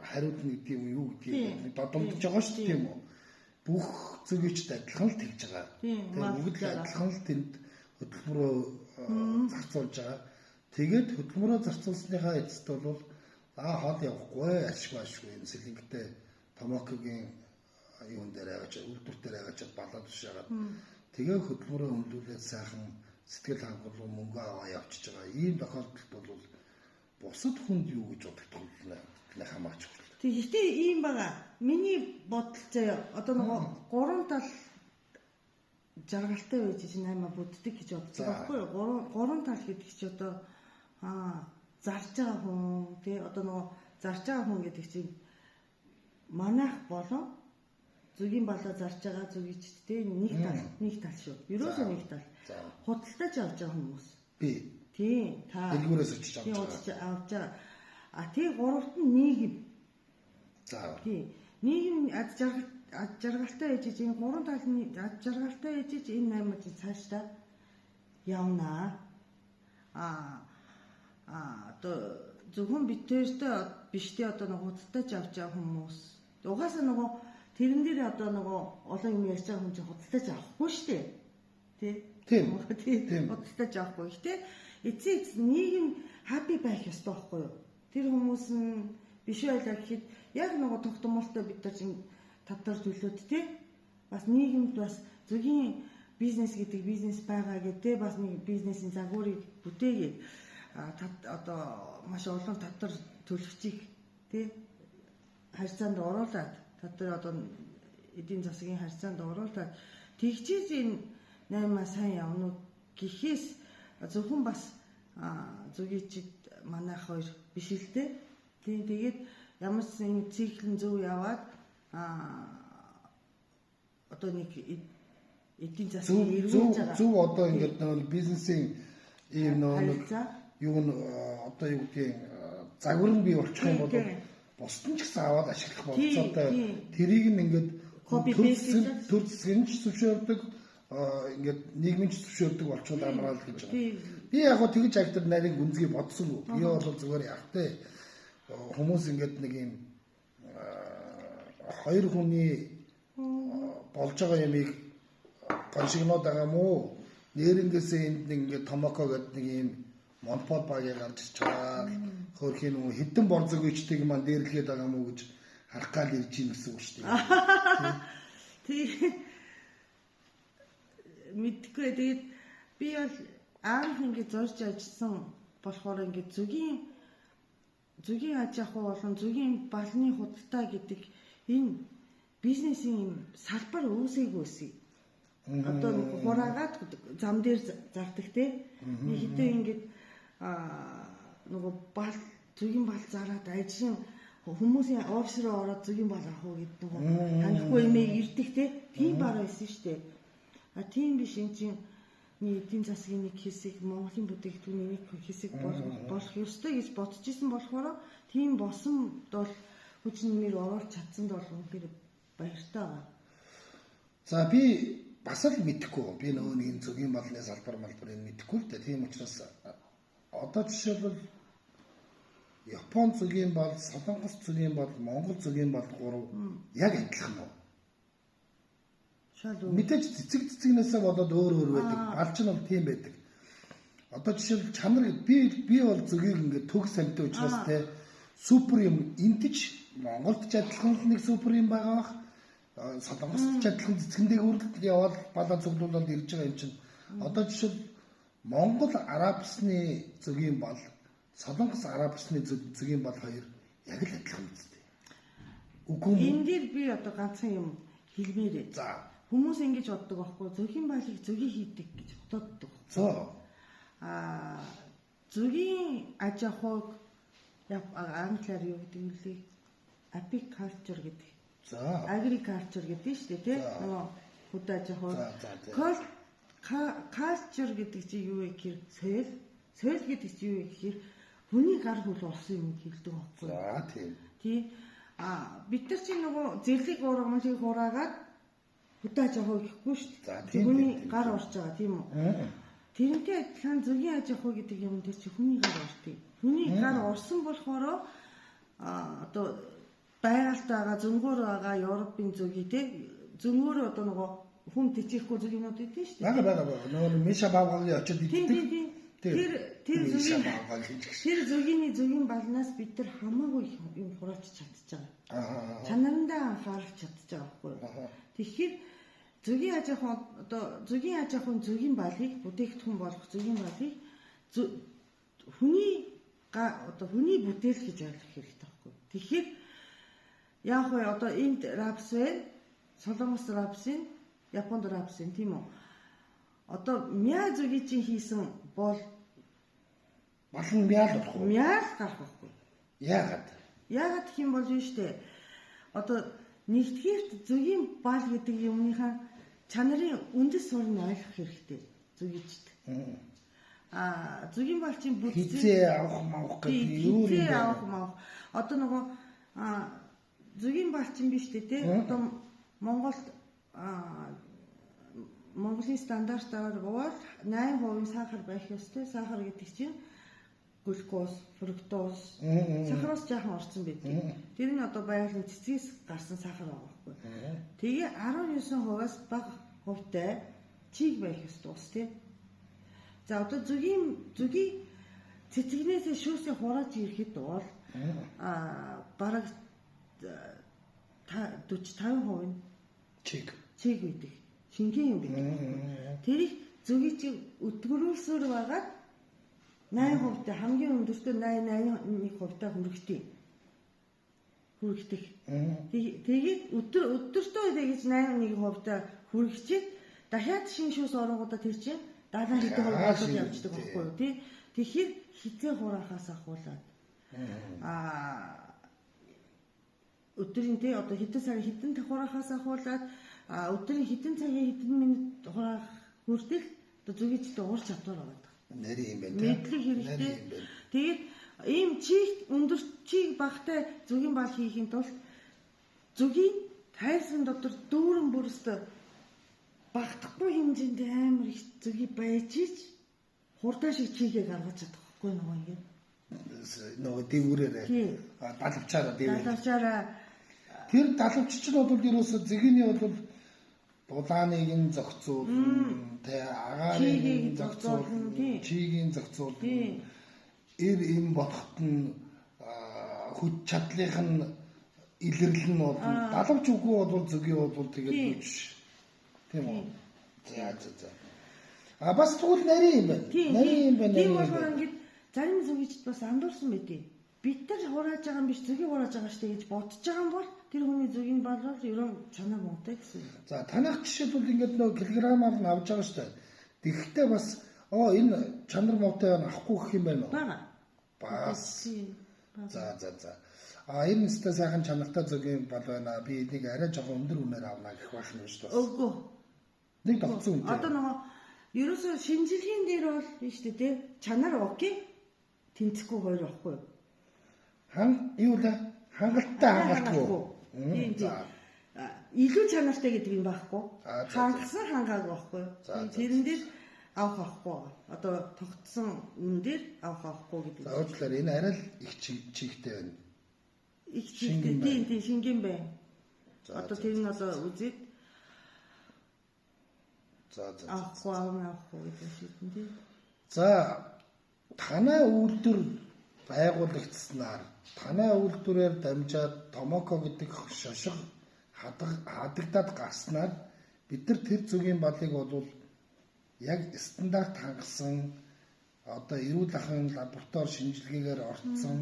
хариуд нэг тийм юу гэдгийг додомдож байгаа шүү дээ тийм үү. Бүх зөгийчд адилхан л тэгж байгаа. Тэгээд бүгд л адилхан л тэнд хөдөлмөрөө зарцуулж байгаа. Тэгээд хөдөлмөрөө зарцуулсныхаа эцэст бол хол явахгүй ашгүй энэ сэлэнгтэй томокогийн юун дээр аваач үйлдвэр дээр аваач балаад тушаагаад тэгээ хөдөлмөрөө хөндлүүлээд сайхан сэтгэл хангалуун мөнгө аваа явчихж байгаа. Ийм тохиолдолд бол бусад хүнд юу гэж боддог вэ хамаач. Тэгэхдээ ийм байгаа. Миний бодол заяа одоо нөгөө 3 тал жаргалтай байж чинь 8 буддаг гэж боддог байхгүй юу? 3 тал гэдэг чи одоо зарж байгаа хүн тий одоо нөгөө зарж байгаа хүн гэдэг чинь манайх болон зөгийн балаа зарж байгаа зөгийч тий нэг тал шүү. Ерөөсөө нэг тал. Худалдаж авч байгаа хүмүүс. Би. Тий та. Дэлгүүрээс очиж авч байгаа. Тий гуравт нь нийгэм. Тий. Нийгэм ад жаргалтай ээжиж энэ 3 талны ад жаргалтай ээжиж энэ 8-ыг цаашдаа явнаа. Одоо зөвхөн битээртэй биштэй одоо нэг худалдаж авч байгаа хүмүүс. Угаасаа нөгөө тэрэн дээр одоо нөгөө олон юм ярьж байгаа хүн чинь худалдаж авахгүй шүү дээ. Тийм. Худалдаж авахгүй. Гэтэ эцэг нийгэм хаппи байх ёстой байхгүй юу? Тэр хүмүүс нь биш байлаа гэхэд яг нөгөө тогтмолтой бид нар чинь татвар төлөөд тий бас нийгэмд бас зөвгийн бизнес гэдэг бизнес байгаа гэдэг бас нэг бизнесийн загварыг бүтээгээд одоо маш олон татвар төлөгчийг тий харьцаанд оруулаад татвар одоо эдийн засгийн харьцаанд оруулаад тэгжиж энэ 8 сайн явнууд гэхээс зөвхөн бас зөвгийчд манайх хоёр биш л дээ. Тэгээд ямар ч юм циклэн зөв яваад одоо нэг эдийн засгийн эрүүл зөв одоо ингээд нэг бизнесийн ийм нэг юу н одоо юу гэдгийг загвар нь бий болчих юм бол бусд нь ч гэсэн аваад ашиглах болцоотой тэрийг нь ингээд төр засгийн ч зөвшөөрдөг ингээд нийгмийн ч зөвшөөрдөг болчихвол амраал гэж байгаа. Би яг гоо тэгж агтар нарийн гүнзгий бодсон уу? Би бол зүгээр явахтай хүмүүс ингээд нэг юм хоёр хүний болж байгаа юмыг гоншигноод байгаа мó нэрнгээсээ энд нэг ингээд томоко гэдэг нэг юм монопол багийг гарч ирж байгаа хөрхийн нөгөө хэдэн борзог ичдэг маань дээрлгээд байгаа мó гэж харах гал ирж ийн гэсэн үг шүү дээ. Тийм мэдгүй. Тэгээд би бол анх ингээд зорж ажилласан болохоор ингээд зүгийн аж ахуй болон зүгийн балны худалдаа гэдэг энэ бизнесийн салбар үүсэйгүйсэй. Одоо хураагаад зам дээр зардаг те. Нэг хэдэн ингээд нөгөө бал зүгийн бал зараад ажлын хүмүүсийн офис руу ороод зөгийн бол авах уу гэдэг нөгөө танихгүй эмээ ирдэг те. Тийм бараа байсан шүү дээ. А тийм биш энэ чинь эдийн засгийн нэг хэсэг Монголын бүтээгдэхүүний нэг хэсэг болох ёстой гэж бодож исэн болохоор тийм босон бол хүчин нэмэр оруулах чадсанд бол үнэхээр баяртай байна. За би бас л мэдэхгүй. Би нөгөө нэг зөгийн балны салбар малбарыг мэдэхгүй л дээ. Тийм учраас одоо жишээлбэл Япон зөгийн бал, Солонгос зөгийн бал, Монгол зөгийн бал гурав яг адилхан уу? Мэдээж цэцэгнээсээ болоод өөр байдаг. Балч нь бол тийм байдаг. Одоо жишээлбэл чанар би бол зөгийг ингээд төгс амьтан учраас те супер юм интэж Монголд ч адилхан нэг супер юм байгаа бах. Солонгост ч адилхан цэцгэндээ хүртэл яваад балаа цуглуулаад ирж байгаа юм чинь. Одоо жишээл Монгол араб усны зөгийн бал, Солонгос араб усны зөгийн бал хоёр яг л адилхан үстэй. Үгүй ээ. Энэ дээр би одоо ганцхан юм хэлмээрээ. За хүмүүс ингэж боддог байхгүй зөгийн балыг зөгийн хийдэг гэж боддог. За. Зөгийн аж ахуйг англиар юу гэдэг юм бэ? Apiculture гэдэг. За. Agriculture гэдэг шүү дээ, тийм. Нөгөө хөдөө аж ахуй. Culture гэдэг чинь юу вэ гэхээр соёл. Соёл гэдэг чинь юу вэ гэхээр хүний гар хөл олсон юм хэлдэг байхгүй. За, тийм. Тийм. Бид нар чинь нөгөө зэрлэг ургамлыг хураагаад хөдөө аж ахуй гэхгүй шүү дээ. Хүний гар орж байгаа тийм үү? Тэрнтэй адилхан зөгийн аж ахуй гэдэг юм тэр чинь хүний гар ордог. Хүний гар орсон болохоор одоо байгальд байгаа зөнгөөр байгаа Европын зөгийг те зөнгөөр одоо нөгөө хүн тэжээхгүй зөгийнүүд идэв шүү дээ. Бага. Нөгөө Миша Бавгагийн очиод иддэг. Тэр зөгийн балнаас бид нар хамаагүй юм хурааж чадчих байгаа. Чанарандаа анхаарч чадчих байгаа байхгүй. Тэгэхээр зөгийн аж ахуй одоо зөгийн аж ахуйн зөгийн балыг бүтээгдэхүүн болох зөгийн балыг хүний бүтээл гэж ойлгох хэрэгтэй байхгүй. Тэгэхээр яг вэ одоо энд рапс вэ? Солонгос рапсын, Японд рапсын тийм үү? Одоо мяа зөгийн чинь хийсэн бол балан мяал болох уу? Мяал гарах байхгүй. Яагаад? Яагаад гэх юм бол юу штэ. Одоо нэгдүгээрт зөгийн бал гэдэг юмныхаа чанарын үндэс суурийг ойлгох хэрэгтэй. Зөгийчд. Зөгийн бал чинь бүтцээ хизээ авах гэдэг юу юм бэ? Одоо нөгөө зөгийн бал чинь биш үү те? Одоо Монголын стандартаар бол 8% сахар байх ёстой. Сахар гэдэг чинь глюкоз, фруктоз, сахараас жаахан орсон байдаг. Тэр нь одоо байгалийн цэцгээс гарсан сахар байгаа байхгүй. Тэгээ 19%-аас бага хувьтай чиг байх ёстой ус тийм. За одоо зөгийн цэцгнээс шүүсээ хурааж ирэхэд бол бараг 40-50% нь чиг байдаг. Шингэн юм байдаг. Тэрийг зөгийг чи өтгөрүүлсээр байгаад 8% хамгийн өндөртөө 81% хүрэгдэг. Тэгээд өдөртөө тэгж 81% хүрэгчээд дахиад шинэ шүүс оронгуудаа тэр чинь дараа хэдэн хувь болоод явждаг байхгүй юу тий. Тэгэхээр хизээ хураахаас ахуулаад өдрийн тий одоо хэдэн сарын хэдэн хураахаас ахуулаад өдрийн хэдэн цагийн хэдэн минут хураах хүртэл одоо зөгийчтэй уур чадвар байгаа. Нарийн юм байна. Мэдлэг хэрэгтэй. Тэгээд ийм өндөр чиг багтай зөгийн бал хийхин тулд зөгийн тайлсан дотор дүүрэн бүрст багтахгүй хэмжээнд амар их зөгийг байж ич хурдан шиг чигээ гаргаж чадахгүй нөгөө ингэ. Нөгөө дэвүүрээрээ далавчаараа дэвүүр. Далавчаараа тэр далавч чинь бол ерөөсө зэгийн бол дулааныг нь зохицуулна, тэ агаарыг нь зохицуулна, чигийн зохицуулна. Им бодоход нь хүч чадлынх нь илэрлэл нь бол далавч үгүй бол зөгийн бол тэгээд үгүй. Тийм үү? За. Бас тэгвэл нарийн юм байна. Нарийн юм байна. Тийм болохоор ингээд зарим зөгийчд бас андуурсан байдیں۔ Бид нар хурааж байгаа юм биш зөгийг хурааж байгаа штэ гэж бодож байгаа юм бол тэр хүний зөгийн балрал ерөн чанар муутай гэсэн. За танах жишээлбэл ингээд нөө килограммаар нь авч байгаа штэ. Тэгэхдээ бас энэ чанар муутай авахгүй гэх юм байна уу? Бага. Бас. За. Энэ нэстэ сайхан чанартай зөгийн бол байна. Би энийг арай жоохон өндөр үнээр авна гэх байх юм шүү дээ. Үгүй. Нэг тогтсон үнэтэй. Одоо нөгөө ерөөсөө шинжилгээний дээр бол биш үү те чанар окей тэнцэхгүй хоёр байхгүй юу? Юу л хангалттай хангалтгүй. Тийм. Илүү чанартай гэдэг юм байхгүй. Хангасан хангаагүй байхгүй юу? Тэрэн дээр авах авахгүй. Одоо тогтсон үн дээр авах авахгүй гэдэг. За уучлаарай энэ арай л их чигтэй байна. Их чигтэй тийм шингэн байна. Одоо тэр нь одоо үзээд авахгүй гэдэг шийдэн тийм. За танай үйлдвэр байгуулагдсанаар танай үйлдвэрээр дамжаад Томоко гэдэг шошго хадагдаад гарснаар бид нар тэр зүгийн балыг бол яг стандарт хангасан одоо эрүүл ахуйн лаборатори шинжилгээгээр орцсон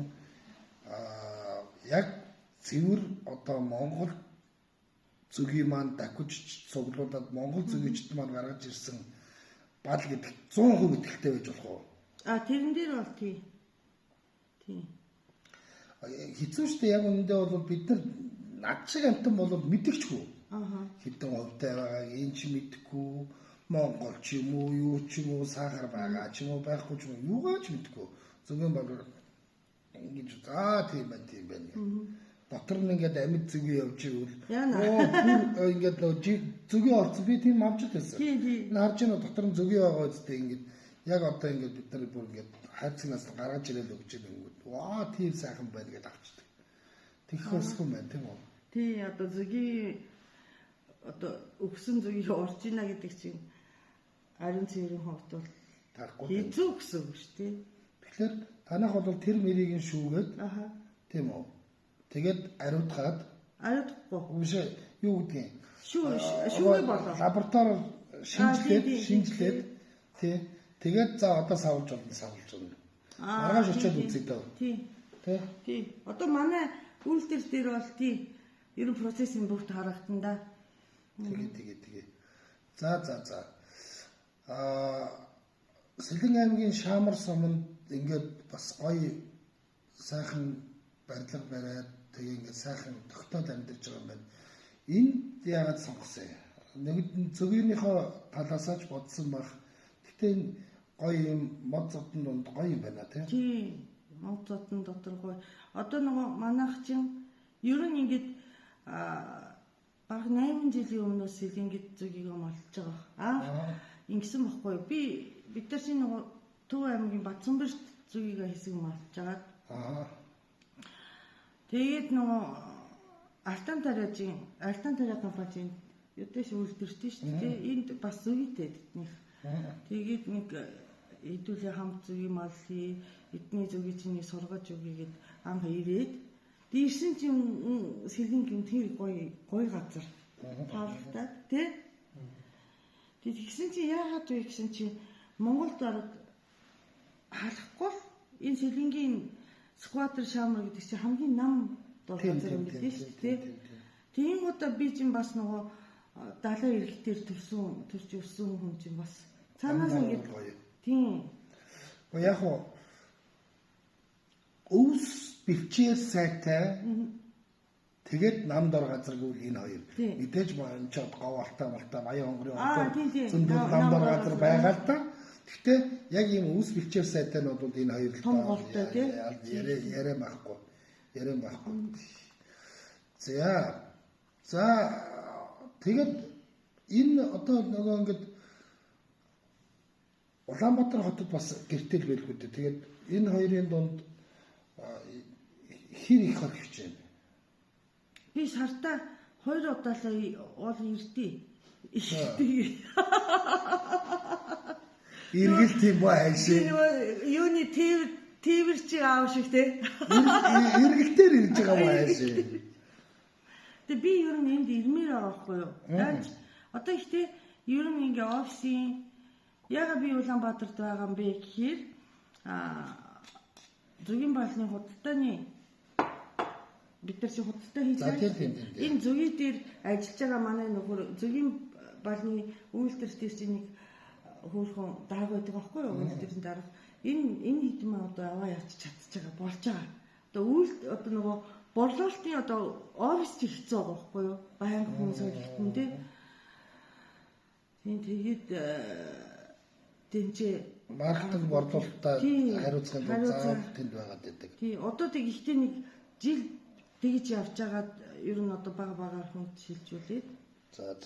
яг цэвэр одоо Монгол зүгийн маань дахиж цуглуулад Монгол зүгийчд маань гаргаж ирсэн бал гэдэг 100% итгэлтэй байж болох уу? Тэрэн дээр бол тийм. Хэцүү шүү дээ. Яг үүндээ бол бид нар над шиг амтан бол мэдчихгүй. Хэдэн хувьтай байгааг энэ ч мэдэхгүй. Монгол ч юм уу, юу ч юм уу, сахар байгаа ч юм уу, байхгүй ч юм уу, юугаа ч мэдэхгүй. Зөвхөн бол ингэж тийм байна. Дотор нь ингээд амьд зүгийн явж ивэл ингээд нөө зүгийн орцсон би тийм авч байсан. Наарч нь дотор нь зүгийн байгаа үстэй ингээд яг одоо ингээд бид нар бүр ингээд хайцнаас гаргаж ирэл өгч байгаа. Ваа тийм сайхан байна гэдээ авчдаг. Тэгэх усгүй байна тийм үү? Тий одоо зүгийн одоо өгсөн зүгийг орж ийна гэдэг чинь ариун цэврийн хувьд бол хэцүү гэсэн үг шүү дээ. Тэгэхээр танах бол тэр мэрийг нь шүүгээд тийм үү? Тэгээд ариутгаад ариутгахгүй. Юу гэдгийг шүүгээ болоо. Лаборатори шинжилээд тий. Тэгээд за одоо савлж байна. Маргааш очиод үзье дөө. Тий. Одоо манай үйлдвэр дээр бол тий ерөн процессын бүгд харагдана да. Тэгээ. За. Сэлэн аймгийн Шаамар суманд ингээд бас гоё сайхан барилга бариад тэгээ ингээд сайхан тогтоод амьдарч байгаа юм байна. Энд яагаад сонгосон юм? Нэг зөвгийнхөө талаасаач бодсон баг. Гэтэ энэ гоё юм мод зодон донд гоё юм байна тийм. Тийм. Мод зодон дотор гоё. Одоо нөгөө манайх чинь ер нь ингээд баг 8 жилийн өмнөөс ингээд зүгийг олж байгаа. Ингэсэн баггүй. Бид нар чинь нөгөө Төв аймгийн Батцанберт зүгийг хэсэг олж байгаа. Тэгээд нөгөө Алтан тариа компани юудэш үйлдвэртэй шүү дээ. Энд бас зүгийтэй тэднийх. Тэгээд нэг хэдүүлээ хамт зүгийн мал хий, эдний зүгийн чинь сургаж өгье гэд анх ирээд дийсэн чинь сэлэнгийн тэр гоё газар таалагдаад тий. Тэгсэн чинь яагаад вэ гэсэн чинь Монголд ороод халахгүй энэ сэлэнгийн скватер Шаамар гэдэг чинь хамгийн нам дор газар юм гэдэг шүү дээ. Тийм удаа би чинь бас нөгөө далайн иргэдээр төрж өссөн хүн чинь бас цаанаас ингэ тийм. Яг уу өвс бэлчээр сайтай тэгээд нам дор газаргүй энэ хоёр. Мэдээж маань ч говалтаа баян хонгорын зөндөл нам дор газар байгаа л та. Гэхдээ яг ийм өвс бэлчээр сайтай нь бол энэ хоёр том голтой тийм. Ярэ байхгүй. За тэгээд энэ одоо нөгөө ингээд Улаанбаатар хотод бас гэртэл байлгүй дээ. Тэгээд энэ хоёрын дунд хэр их хоригч байна. Би сартаа 2 удаалаа ол ирдээ. Иргэлт юм ба хайшээ. Юуны твэр чи аав шиг те. Иргэлтээр ирж байгаа ба хайшээ. Тэгээ би ер нь энд ирмээр байгаа байхгүй юу? Одоо ихтэй ер нь ингээ офисын яга би Улаанбаатарт байгаа юм бэ гэхээр зүгийн балны худалдааны бид нар чи худалдаа хийж байгаа. Энэ зүгийн дээр ажиллаж байгаа манай нөхөр зүгийн балны үйлдвэр дээр чи нэг хөөрхөн дарга байдаг байхгүй юу? Үйлдвэрийн дарга. Энэ хэдэн маа одоо аваа явчих чадчих байгаа болж байгаа. одоо нөгөө борлуулалтын одоо офис ч хэцүү байгаа байхгүй юу? Баян хүмүүс хэлсэн тий. Тэгээд тэнцээ маркетинг борлуулалтаа хариуцахын тулд заавал тэнд байгаад байдаг. Тий, одоо тэг ихтэй нэг жил тэгж явж байгаад ер нь одоо бага хүнд шилжүүлээд. За.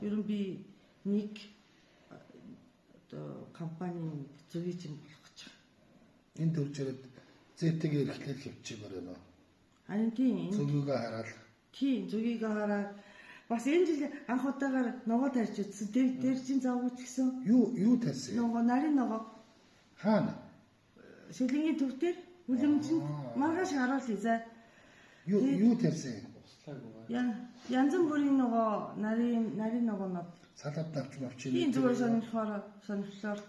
Ер нь би нэг одоо компани зөвөж юм болох гэж байна. Энэ төвчөрөд зэтгийг эрхлэл хөвчөөр байна уу? Харин тийм. Зөвгүйгээ хараад. Тийм, зөвгүйгээ хараад бас энэ жил анх удаагаар ногоо тарьж үзсэн. Тэр чинь завгүй ч гэсэн. Юу тарьсан? Ногоо, нарийн ногоо. Хаана? Шилэнгийн төв дээр үлэмжинд маргааш харуулъя за. Юу тарьсан? Янз бүрийн ногоо, нарийн ногоонод салаад авч ийм зүгээр сонирхлоор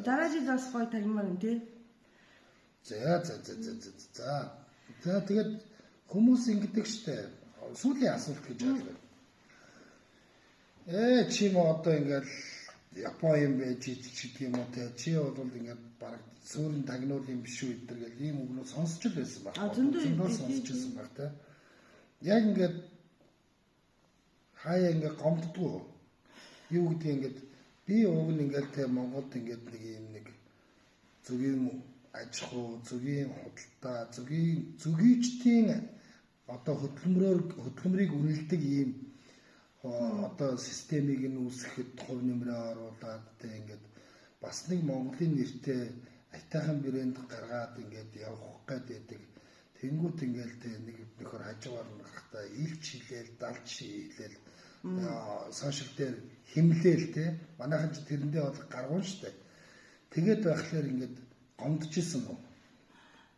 дараа жил бас гоё тагмаар юм тий. За тэгээд хүмүүс ингэдэг штэ. Сүүлийн асуулт гэж байна. Чи мо одоо ингээл Япон юм байж чидг юм уу те. Чи бол ингээд баг суурин тагнуул юм биш үү гэдэр гэл ийм үгнүүд сонсч л байсан баг. Зөндөө сонсчихсан баг те. Яг ингээд хаяа ингээд гомддгоо. Юу гэдгийг ингээд би уг нь ингээд те Монголд ингээд нэг юм нэг зөвгийн аж ахуй, зөвгийн худалдаа, зөвгийчдийн одоо хөдөлмөрийг үнэлдэг ийм одоо системийг нь үүсгэхэд хувь нэмрээ оруулаад те ингээд бас нэг Монголын нэртэй айтайхан брэнд гаргаад ингээд явах гэдэг. Тэнгүүт ингээд те нэг нөхөр хажуугаар нь гарахтаа илч хилээл, далж хилээл сошиал дээр химлээл те манайхан ч тэрэндээ бол гаргуун штэ. Тэгээд байхлаар ингээд гомдож исэн юм.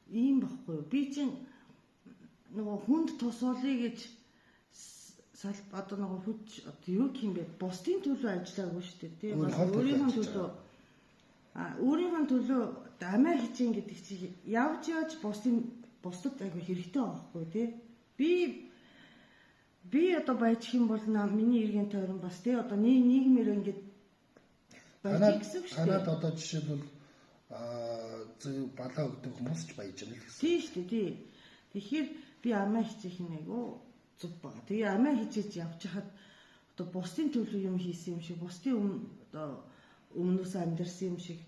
Ийм баггүй. Би чинь нөгөө хүнд тусуулъя гэж одоо нөгөө хүч одоо юу юм бэ? Бусдын төлөө ажиллаагүй шүү дээ. Тийм өөрийнхөө төлөө амиа хичээн гэдэг чинь явж бусдад айгүй хэрэгтэй байхгүй тий. Би одоо баяжих юм бол миний иргэн тойрон бас тий одоо нийгмээр ингээд баяж гэсэн шүү дээ. Танад одоо жишээлбэл зөв балаа өгдөг хүмүүс ч баяж байна л гэсэн. Тийм шүү дээ тий. Тэгэхээр би амиа хичээх нэгөө зүг байгаа. Тэгээ амиа хичээж явж хахад одоо бусдын төлөө юм хийсэн юм шиг, бусдын одоо өмнөөс амьдэрсэн юм шиг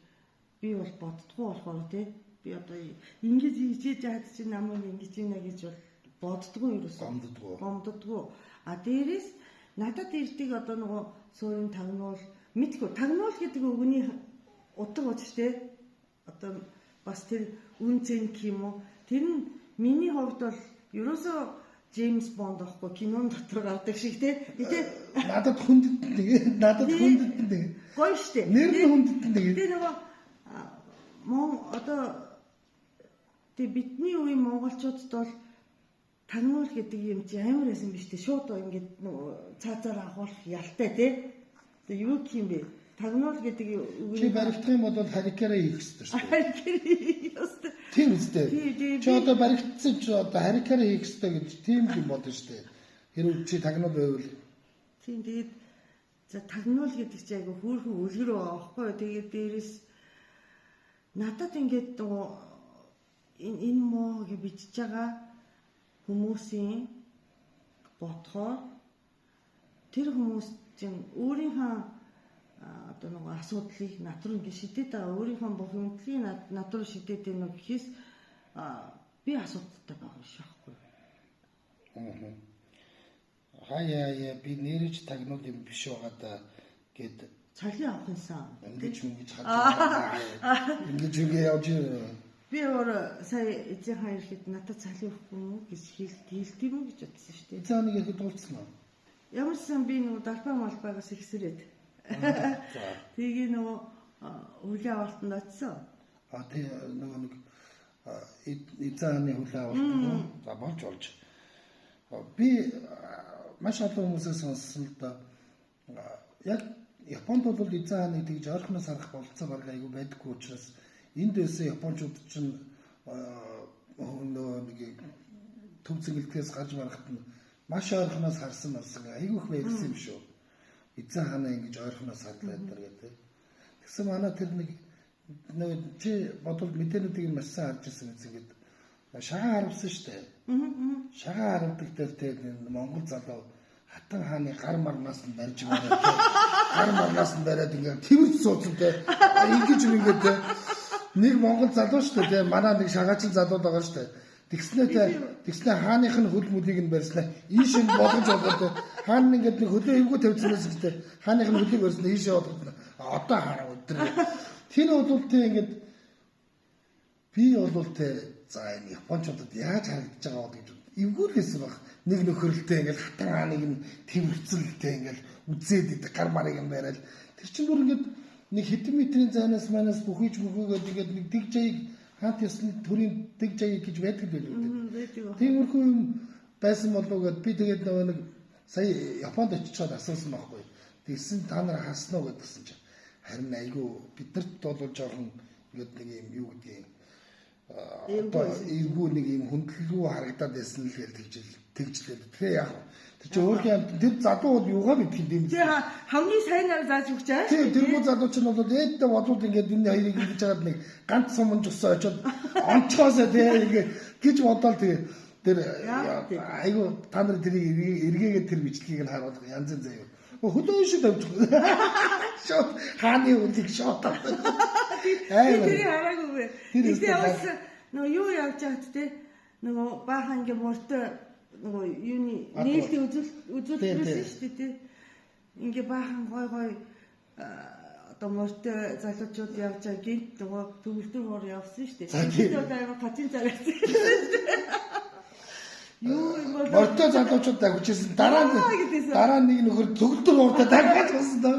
би бол боддгоо болохоор тий. Би одоо ингэж хичээж яад чинь намайг ингэж ийна гэж бол боддгоо ерөөсөө. Гомддгоо. А дээрээс надад ирдэг одоо нөгөө суурин тагнуул мэдгүй тагнуул гэдэг үгний утга болж тий. Одоо бас тэр үн цэн юм уу? Тэр нь миний хувьд бол ерөөсөө Джеймс Бонд ахгүй кинон дотор гардаг шиг тий. Надад хүндэт нэг. Гоё штэ. Нэр нь хүндэт нэг. Тэр нөгөө одоо бидний үеийн монголчуудад бол тагнуул гэдэг юм чи амар байсан биз дээ. Шууд ингээд цаазаар агуулах ялтай тий. Тэгээ юу юм бэ? Тагнуул гэдэг үг чи баригдах юм бол харикараа хийх хэрэгтэй шүү дээ. Харикараа ёстой. Тийм үстэй. Чи одоо баригдсан чи одоо харикараа хийх хэрэгтэй гэж тийм юм бодно шүү дээ. Хэрвээ чи тагнуул байвал. Тийм тэгээд за тагнуул гэдэг чи айгу хөөрхөн үлгэр байгаа байхгүй юу. Тэгээд дээрэс надад ингээд нөгөө энэ моо гэж бичиж байгаа хүмүүсийн бодхоор тэр хүмүүс чинь өөрийнхөө одоо нэг асуудлыг над руу ингэ шидэт байгаа өөрийнхөө бохимдлыг над руу шидэт байна уу гэхээс би асуудалтай байгаа юм шиг байхгүй. Хаяа би нэрэж тагнуул юм биш байгаа да гэд цалин авах юмсан. Ингэж харж байгаа. Ингэж явж би өөр сая эзэн хоёр хэд надад цалин өгөхгүй юм гэж хэлдэг юм гэж бодсон шүү дээ. Эзэн нэг ихэд дуулсан уу? Ямарсан би нэг далбай малбайгаас ихсрээд. Тэгээ нөгөө хүлээ авалтанд очсон. Тэгээ нөгөө нэг эзэн хүлээ авалт за болж. Би маш олон хүмүүсээс сонссон л да. Яг Японд бол эзэн хааны тэгж ойрхоноос харах болцоо баг айгүй байдаггүй учраас энд байсан японочууд чинь нөгөө нэг төв зэнгэлтгээс гарч марахад нь маш ойрхоноос харсан айгүй их баярсан юм шүү. Эзэн хаана ингэж ойрхоноос харлаа гэдэг. Тэгсэн манай тэр нэг чи бодвол мэдээнүүдийг маш сайн харж ирсэн үз ингээд Шагаа харавсан шүү дээ. Шагаа харавдаг дээр тэгээд Монгол залуу хатан хааны гар марнаас нь барьж байгаа. Гар марнаас нь бариад ингээд тэрч суудсан те. Ингэж ингээд нэг Монгол залуу шүү дээ. Манай нэг шагаачин залуу байгаа шүү дээ. Тэгснээ хааных нь хөл мөлийг нь барьснаа ийш нь болгож болоод хаан ингээд нэг хөлөө эвгүй тавьчихсан шүү дээ. Хааных нь хөлийг барьснаа ийшээ болгоод одоо хараа өдөр. Тэр бол тэ ингээд би бол тэ за энэ Япончуудад яаж харагдаж байгаа вэ гэж эвгүүлсэн баг. Нэг нөхөрлөлтэй ингээд хатан хааныг нь тэмэрцэлтэй ингээд үзээд идэг гар марыг юм барайл. Тэр чинь бүр ингээд нэг хэдэн метрийн зайнаас манаас бүхийж мөхөөгөөд ингээд нэг дэг жайг хаант ясны төрийн дэг жайг гэж байдаг байл үү. Тиймэрхүү юм байсан болов гэд би тэгээд нөгөө нэг сая Японд очичоод асуусан байхгүй. Тэгсэн та нар хаснаа гэдгсэн чинь харин айгүй биднэрт бол жоохон ингээд нэг юм юу гэдгийг одоо эвгүй нэг юм хүндлэлгүй харагдаад байсан л тэгжлээ. Тэгээ яг тэр чинь өөрхийн тэр залууд юугаа мэдэх юм. Тэгээ хамгийн сайнаар зааж өгч байгаа. Тийм тэргүй залууд ч нь бол ээдтэй бодвол ингээд энэ хоёрыг ингэж хагаад нэг ганц сумж өсөө очоод онцгоосоо тэгээ ингээд гэж бодоод тэгээ тэр айгүй та нар тэрийг эргээгээ тэр бичлэгийг нь харуулах янз янз заяа. Хөлөө шүү тавьчих. Шот хааны үлийг шот. Тэр хараагүй. Тэгээ бас нөгөө юу явж байгаад те нөгөө баахан ингээ мортой нөгөө юуны нээлтийн үзүүлэлтээс шүү дээ те. Ингээ баахан гой одоо мортой залуучууд явж байгаа гинт нөгөө төгөлтөр мөр явсан шүү дээ. Тэр одоо аяга патин зарагдсан. Юу юм бол мортой залуучууд дагвчихсан. Дараа нэг нөхөр төгөлтөр мортой дагваад болсон доо.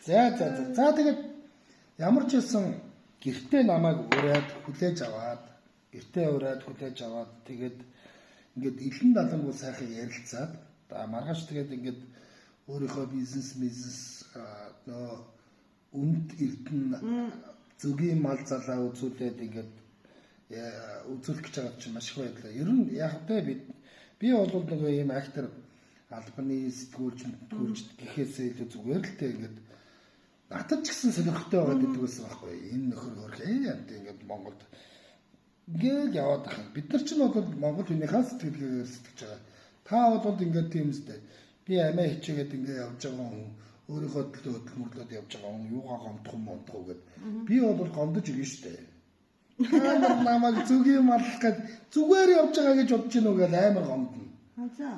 За тэгээд ямар ч хэлсэн гэртээ намайг ураад хүлээж аваад тэгээд ингээд илэн далангуй сайхан ярилцаад маргааш тэгээд ингээд өөрийнхөө бизнес нөө үнд эрдэн зөвгийн мал залаа үзүүлээд ингээд үзүүлэх гэж байгаа чинь маш их байлаа. Ер нь яг тэ би бол нөгөө ийм актер албаны сэтгүүлч гэхээсээ илүү зүгээр л тэ ингээд надад ч гэсэн сонирхолтой байгаад байдаг байсан байхгүй. Энэ нөхөр хөрх ингээд Монголд ингээд яваад байгаа. Бид нар ч нь бол Монгол хүнийхээ сэтгэлгээгээр сэтгэж байгаа. Та бол ингээд тийм үстэй. Би амиа хичээгээд ингээд явж байгаа хүн өөрийнхөө төлөө хөдөлмөрлөд явж байгаа хүн юугаа гомдох юм гэд. Би бол гомдож ирнэ шүү дээ. Намайг зүгийн маллах гэж зүгээр явж байгаа гэж бодож гинөө гэж амар гомдно. За.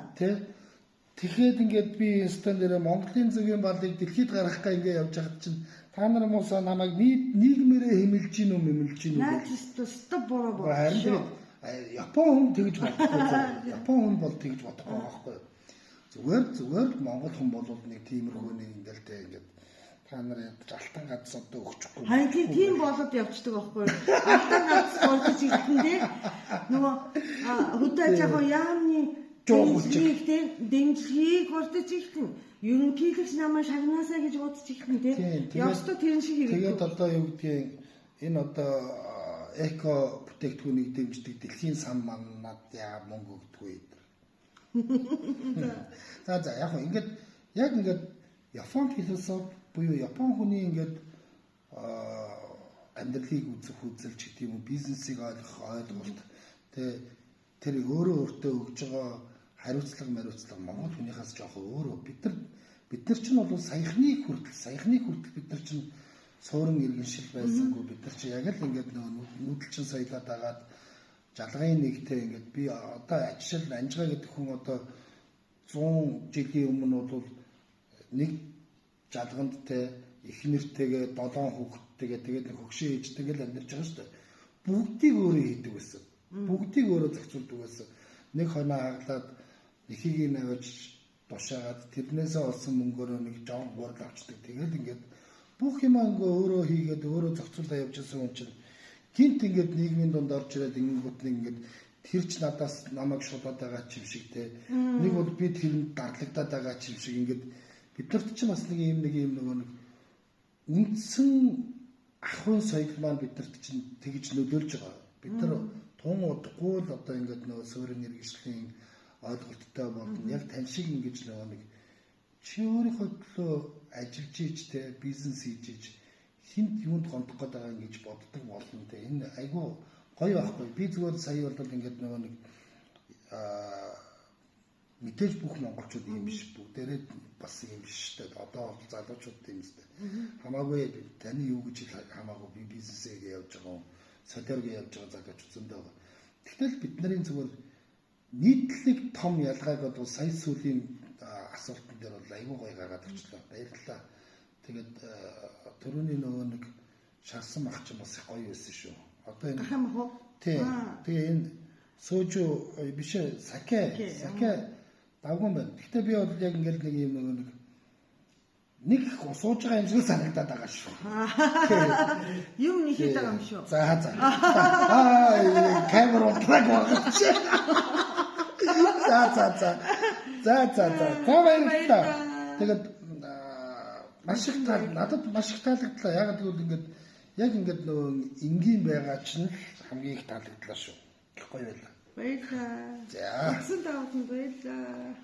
Тэгэхэд ингээд би инстан дээр Монголын зүгийн балыг дэлхийд гаргах гэж ингээд явж байгаад чинь та нар муусаа намайг нийгмээрээ хэмэлж гин үү мэмэлж гин үү. Наачсто бороо. Харин Япон хүн тэгж бодохгүй. Япон хүн бол тэгж бодохгүй байхгүй. Зүгээр Монгол хүн бол нэг тиймэрхүү нэг ингээл тэ ингээд та нар алтан гац одоо өгчихгүй. Харин тийм болоод явцдаг байхгүй. Алтан гац болчих ихтэндээ нөгөө хөдөө жаахан яамны жуулчих тийм дэмжлэгийг болдог ихтэн. Ерөнхийдөө намайг шагнаасаа гэж бодож ихтэн тийм. Ёстой тэрэн шиг хэрэг. Тэгээд одоо юу гэдгийг энэ одоо эко бүтээгдэхүүнийг дэмждэг дэлхийн сан маннад яа мөнгө өгдөггүй. За яг ингээд Япон философи буюу Япон хүний ингээд амьдралыг үзэх үзэлч гэдэг юм уу бизнесийг ойлгох ойлголт тэр өөртөө өгж байгаа хариуцлага Монгол хүнийхээс жоохон өөрөө бид нар чинь бол саяхныг хүртэл бид нар чинь суурин иргэншил байсангүй бид нар чинь яг л ингээд нүүдэлчин соёлоод агаад жалгын нэгтэй ингээд би одоо ажил анжгаа гэдэг хүн одоо 100 жилийн өмнө бол нэг жалганд те их нэртэйгээ 7 хүүхэдтэйгээ тэгээд нэг хөгшин ээжтэйгээ амьдарч байгаа шүү дээ. Бүгдийг өөрөө хийдэг байсан. Бүгдийг өөрөө зохицуулдаг байсан. Нэг хоноо хаглаад эхийг нь авч тушаагаад тэрнээсээ олсон мөнгөөрөө нэг жоон гурал авчдаг. Тэгээд ингээд бүх юм өөрөө хийгээд өөрөө зохицуулаад явж байсан хүн чинь гинт ингээд нийгмийн дунд орж ирээд ингэнгүүт нэг ингээд тэр ч надаас намайг шулаад байгаа ч юм шиг те. Нэг бол би тэрэнд дарлагдаад байгаа ч юм шиг ингээд бид нарт ч бас нэг юм нөгөө нэг үндсэн ахуйн соёл маань бид нарт чинь тэгж нөлөөлж байгаа. Бид нар тун удахгүй л одоо ингээд нөгөө суурин иргэшлийн ойлголттой болон яг тань шиг ингэж нөгөө нэг чи өөрийнхөө төлөө ажиллаж ийжтэй бизнес хийж хинт юунд гомдох гээд байгаа ингэж боддог болно те. Энэ айгүй гоё байхгүй. Би зүгээр сая бол ингээд нөгөө нэг мэдээж бүх монголчууд юм биш, бүгдээрээ бас юм биш шүү дээ. Одоо залуучууд юм шүү дээ. Хамаагүй таны юу гэж хамаагүй би бизнесээ явж байгаа юм, солиорг явж байгаа залуучууд зөндөө байгаа. Тэгтэл бид нарын зүгээр нийтлэг том ялгааг бол сая сүүлийн асуултан дээр бол аюу гой гаргаад ирчлээ. Баярлалаа. Тэгээд түрүүний нөгөө нэг шарсан ах ч бас гоё байсан шүү. Одоо энэ гахам хоо. Тэгээ энэ сөөжөө биш сакэ давган байна. Гэхдээ би бол яг ингээд нэг юм нэг сууж байгаа юм шиг санагдаад байгаа шүү. Юм нэхэд байгаа юм шүү. За. Камер утраг байгаа. За. Баярлалаа. Тэгээд маш их надад маш их таалагдлаа. Яг тэгвэл ингээд яг ингээд нөгөө энгийн байгаа чинь хамгийн их таалагдлаа шүү. Гоё байлаа. Баярлалаа. За. Тэгсэн давтан баярлалаа.